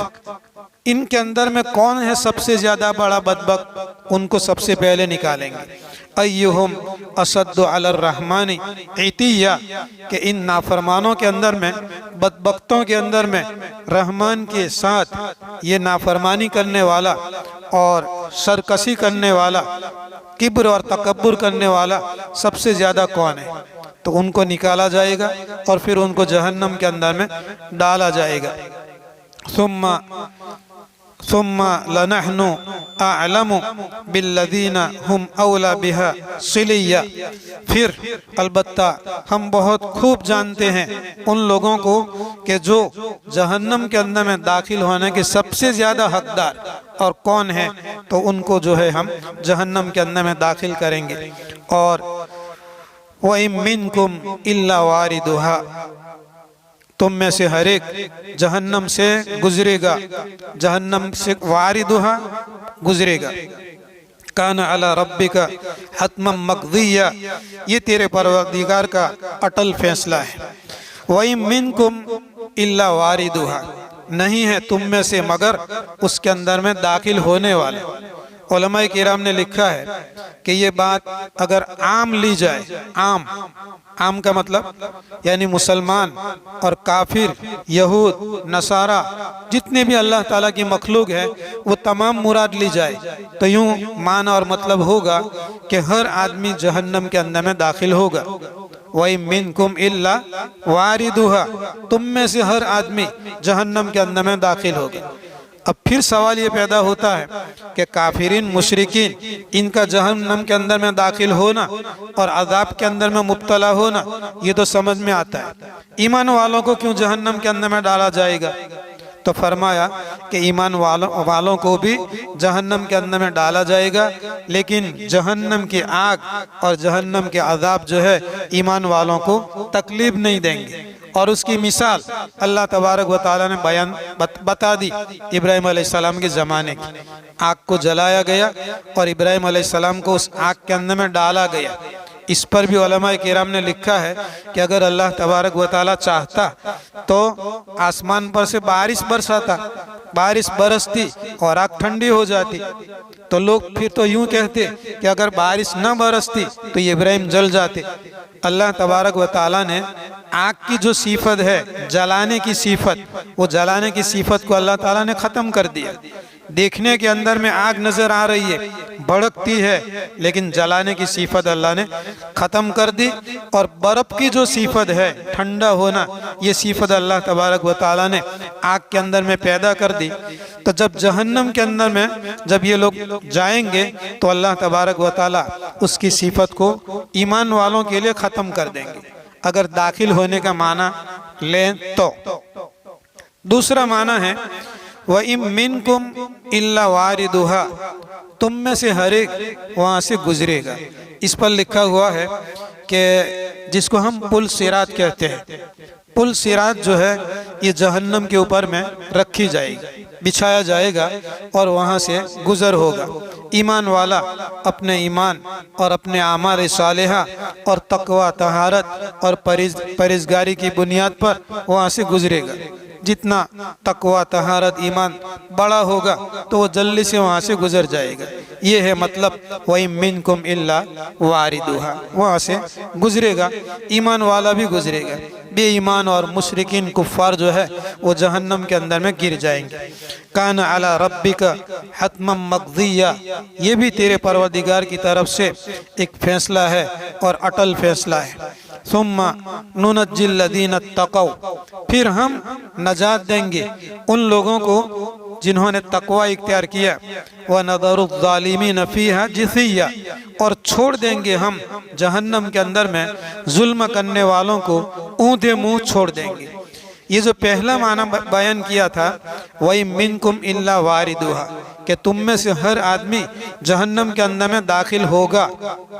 इनके अंदर में कौन है सबसे ज़्यादा बड़ा बदबख्त, उनको सबसे पहले निकालेंगे। अय्युहुम अशद्दु अला अर्रहमानि इतिय्या, कि इन नाफरमानों के अंदर में, बदबख्तों के अंदर में रहमान के साथ ये नाफरमानी करने वाला और सरकशी करने वाला, किब्र और तकब्बुर करने वाला सबसे ज़्यादा कौन है, तो उनको निकाला जाएगा और फिर उनको जहन्नम के अंदर में डाला जाएगा। सुम्मा लनहनु अअलमु बिल्लज़ीना हुम औला बिहा सिलिया, फिर अलबत्ता हम बहुत खूब जानते हैं उन लोगों को कि जो जहन्नम के अंदर में दाखिल होने के सबसे ज़्यादा हकदार और कौन है, तो उनको जो है हम जहन्नम के अंदर में दाखिल करेंगे। और व इम मिनकुम इल्ला वारिदुहा, तुम में से हर एक जहन्नम से गुजरेगा, जहन्नम से वारिदुहा गुजरेगा। कान अला रब्बिका हतमम मक़दिया, ये तेरे परवरदिगार का अटल फैसला है। वही मिनकुम इल्ला वारिदुहा, नहीं है तुम में से मगर उसके अंदर में दाखिल होने वाले। उलमाए किराम ने लिखा है कि ये बात अगर आम ली जाए, आम का मतलब यानी मुसलमान और काफिर, यहूद, नसारा, जितने भी अल्लाह ताला की मखलूक है वो तमाम मुराद ली जाए, तो यूँ माना और मतलब होगा कि हर आदमी जहन्नम के अंदर में दाखिल होगा। वही मिनकुम इल्ला वारिदुहा, तुम में से हर आदमी जहन्नम के अंदर में दाखिल होगा। अब फिर सवाल ये पैदा होता है कि काफिरीन, मुशरिकीन, इनका जहन्नम के अंदर में दाखिल होना और अजाब के अंदर में मुब्तला होना ये तो समझ में आता है, ईमान वालों को क्यों जहन्नम के अंदर में डाला जाएगा? तो फरमाया कि ईमान वालों को भी जहन्नम के अंदर में डाला जाएगा, लेकिन जहन्नम की आग और जहन्नम के अजाब जो है ईमान वालों को तकलीफ नहीं देंगे। और उसकी मिसाल अल्लाह तबारक व तआला ने बता दी इब्राहिम अलैहिस्सलाम के ज़माने की। आग को जलाया गया और इब्राहिम अलैहिस्सलाम को उस आग के अंदर में डाला गया। इस पर भी उलमाए किराम ने लिखा है कि अगर अल्लाह तबारक व तआला चाहता तो आसमान पर से बारिश बरसाता, बारिश बरसती और आग ठंडी हो जाती। तो लोग फिर तो यूं कहते कि अगर बारिश न बरसती तो ये इब्राहिम जल जाते। अल्लाह तबारक व तआला ने आग की जो सिफत है, जलाने की सिफत, वो जलाने की सिफत को अल्लाह ताला ने ख़त्म कर दिया। देखने के अंदर में आग नज़र आ रही है, भड़कती है, लेकिन जलाने की सिफत अल्लाह ने ख़त्म कर दी। और बर्फ़ की जो सिफत है, ठंडा होना, ये सिफत अल्लाह तबारक व तआला ने आग के अंदर में पैदा कर दी। तो जब जहन्नम के अंदर में जब ये लोग जाएंगे तो अल्लाह तबारक व तआला उसकी सिफत को ईमान वालों के लिए ख़त्म कर देंगे, अगर दाखिल होने का माना लें तो। दूसरा माना है व इम मिनकुम इल्ला वारिदुहा, तुम में से हर एक वहाँ से गुजरेगा। इस पर लिखा हुआ है कि जिसको हम पुल सिरात कहते हैं, पुल सिरात जो है ये जहन्नम के ऊपर में रखी जाएगी, बिछाया जाएगा और वहाँ से गुज़र होगा। ईमान वाला अपने ईमान और अपने आमाल सालेहा और तकवा, तहारत और परहेज़गारी की बुनियाद पर वहाँ से गुज़रेगा। जितना तकवा, तहारत, ईमान बड़ा होगा तो वो जल्दी से वहाँ से गुजर जाएगा। ये है मतलब वही मिनकुम इल्ला वारिदुहा, वहाँ से गुजरेगा, ईमान वाला भी गुजरेगा। बेईमान और मुशरिकीन कुफ़ार जो है वो जहन्नम के अंदर में गिर जाएंगे। कान अला रब्बिका हतमम मक़दिया, ये भी तेरे परवरदिगार की तरफ से एक फैसला है और अटल फैसला है। सुम्मा नुनज्जिल लदीन तक़ौ, फिर हम नजात देंगे उन लोगों को जिन्होंने तकवा इख्तियार किया, व नज़रुज़्ज़ालिमीन फ़ीहा जिसिया, और छोड़ देंगे हम जहन्नम के अंदर में जुल्म करने वालों को ऊंधे मुंह छोड़ देंगे। ये जो पहला माना बयान किया था, वही मिनकुम इल्ला वारिदुहा, कि तुम में से हर आदमी जहन्नम के अंदर में दाखिल होगा,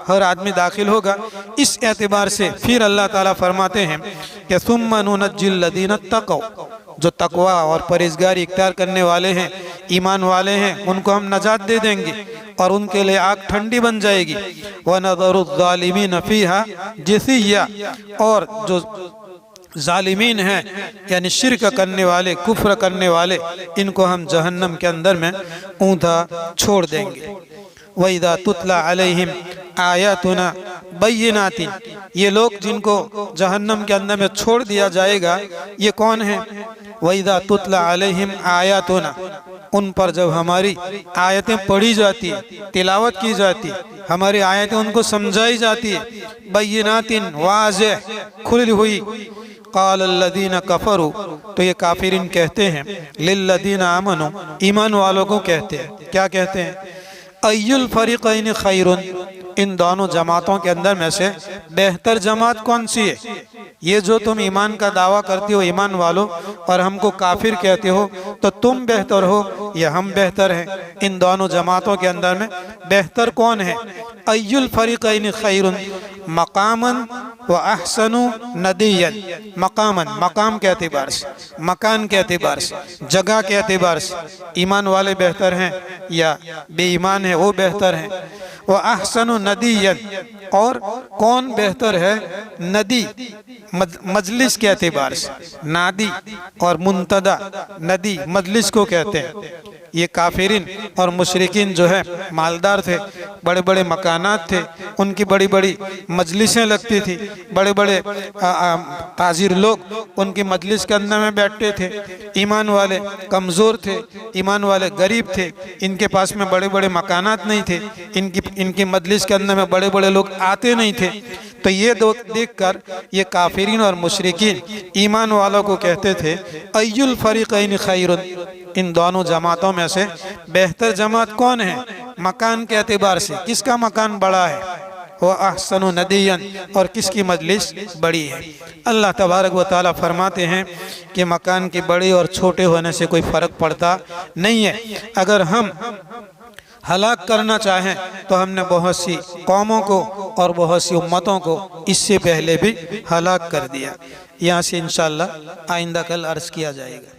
हर आदमी दाखिल होगा। इस एतबार से फिर अल्लाह ताला फरमाते हैं कि सुम्मा नुनज्जिल लदीन तक़ौ, जो तकवा और परहेज़गारी इख्तियार करने वाले हैं, ईमान वाले हैं, उनको हम नजात दे देंगे और उनके लिए आग ठंडी बन जाएगी। व नज़रुज़्ज़ालिमीन फ़ीहा जिसिया, और जो जालिमीन हैं यानी शिर्क करने वाले, कुफ्र करने वाले, इनको हम जहन्नम के अंदर में ऊंधा छोड़ देंगे। वइज़ा तुतला अलैहिम आयातुना बय्यिनातिन, ये लोग जिनको जहन्नम के अंदर में छोड़ दिया जाएगा, ये कौन है? वइज़ा तुतला अलैहिम आयातुना, उन पर जब हमारी आयतें पढ़ी जाती है, तिलावत की जाती है, हमारी आयतें उनको समझाई जाती है, बय्यिनातिन वाज़ेह, खुली हुई, क़ाल अल्लज़ीना कफ़रू, तो ये काफिरीन कहते हैं, लिल्लज़ीना आमनू, ईमान वालों को कहते हैं, क्या कहते हैं? अय्युल फ़रीक़ैन खैरुन, इन दोनों जमातों के अंदर में से बेहतर जमात कौन सी है? ये जो तुम ईमान का दावा करते हो ईमान वालों, और हमको काफिर कहते हो, तो तुम बेहतर हो या हम बेहतर हैं? इन दोनों जमातों के अंदर में बेहतर कौन है? अय्युल फ़रीक़ैन खैरुन मकामन व अहसनु नदियन, मकामन, मकाम के एतबार से, मकान के एतबार से, जगह के एतबार से ईमान वाले बेहतर हैं या बेईमान है वो बेहतर हैं? व अहसनु नदियन, और कौन बेहतर है? नदी, मजलिस के एतबार से, नादी और मुंतदा, नदी मजलिस को कहते हैं। ये काफिरीन और मुशरिकीन जो है मालदार थे, बड़े बड़े मकानात थे, उनकी बड़ी बड़ी मजलिसें लगती थी, बड़े बड़े ताजिर लोग उनकी मजलिस के अंदर में बैठते थे। ईमान वाले कमज़ोर थे, ईमान वाले गरीब थे, इनके पास में बड़े बड़े मकानात नहीं थे, इनकी मजलिस के अंदर में बड़े बड़े लोग आते नहीं थे। तो ये देखकर ये काफिरीन और मुशरिकीन ईमान वालों को कहते थे, अय्युल फ़रीक़ैन खैरुन, इन दोनों जमातों में से बेहतर जमात कौन है? मकान के एतबार से किसका मकान बड़ा है? वह अहसनु नदियन, और किसकी मजलिस बड़ी है? अल्लाह तबारक व तआला फरमाते हैं कि मकान के बड़े और छोटे होने से कोई फ़र्क पड़ता नहीं है। अगर हम हलाक करना चाहें तो हमने बहुत सी कौमों को और बहुत सी उम्मतों को इससे पहले भी हलाक कर दिया। यहाँ से इंशाअल्लाह आइंदा कल अर्ज़ किया जाएगा।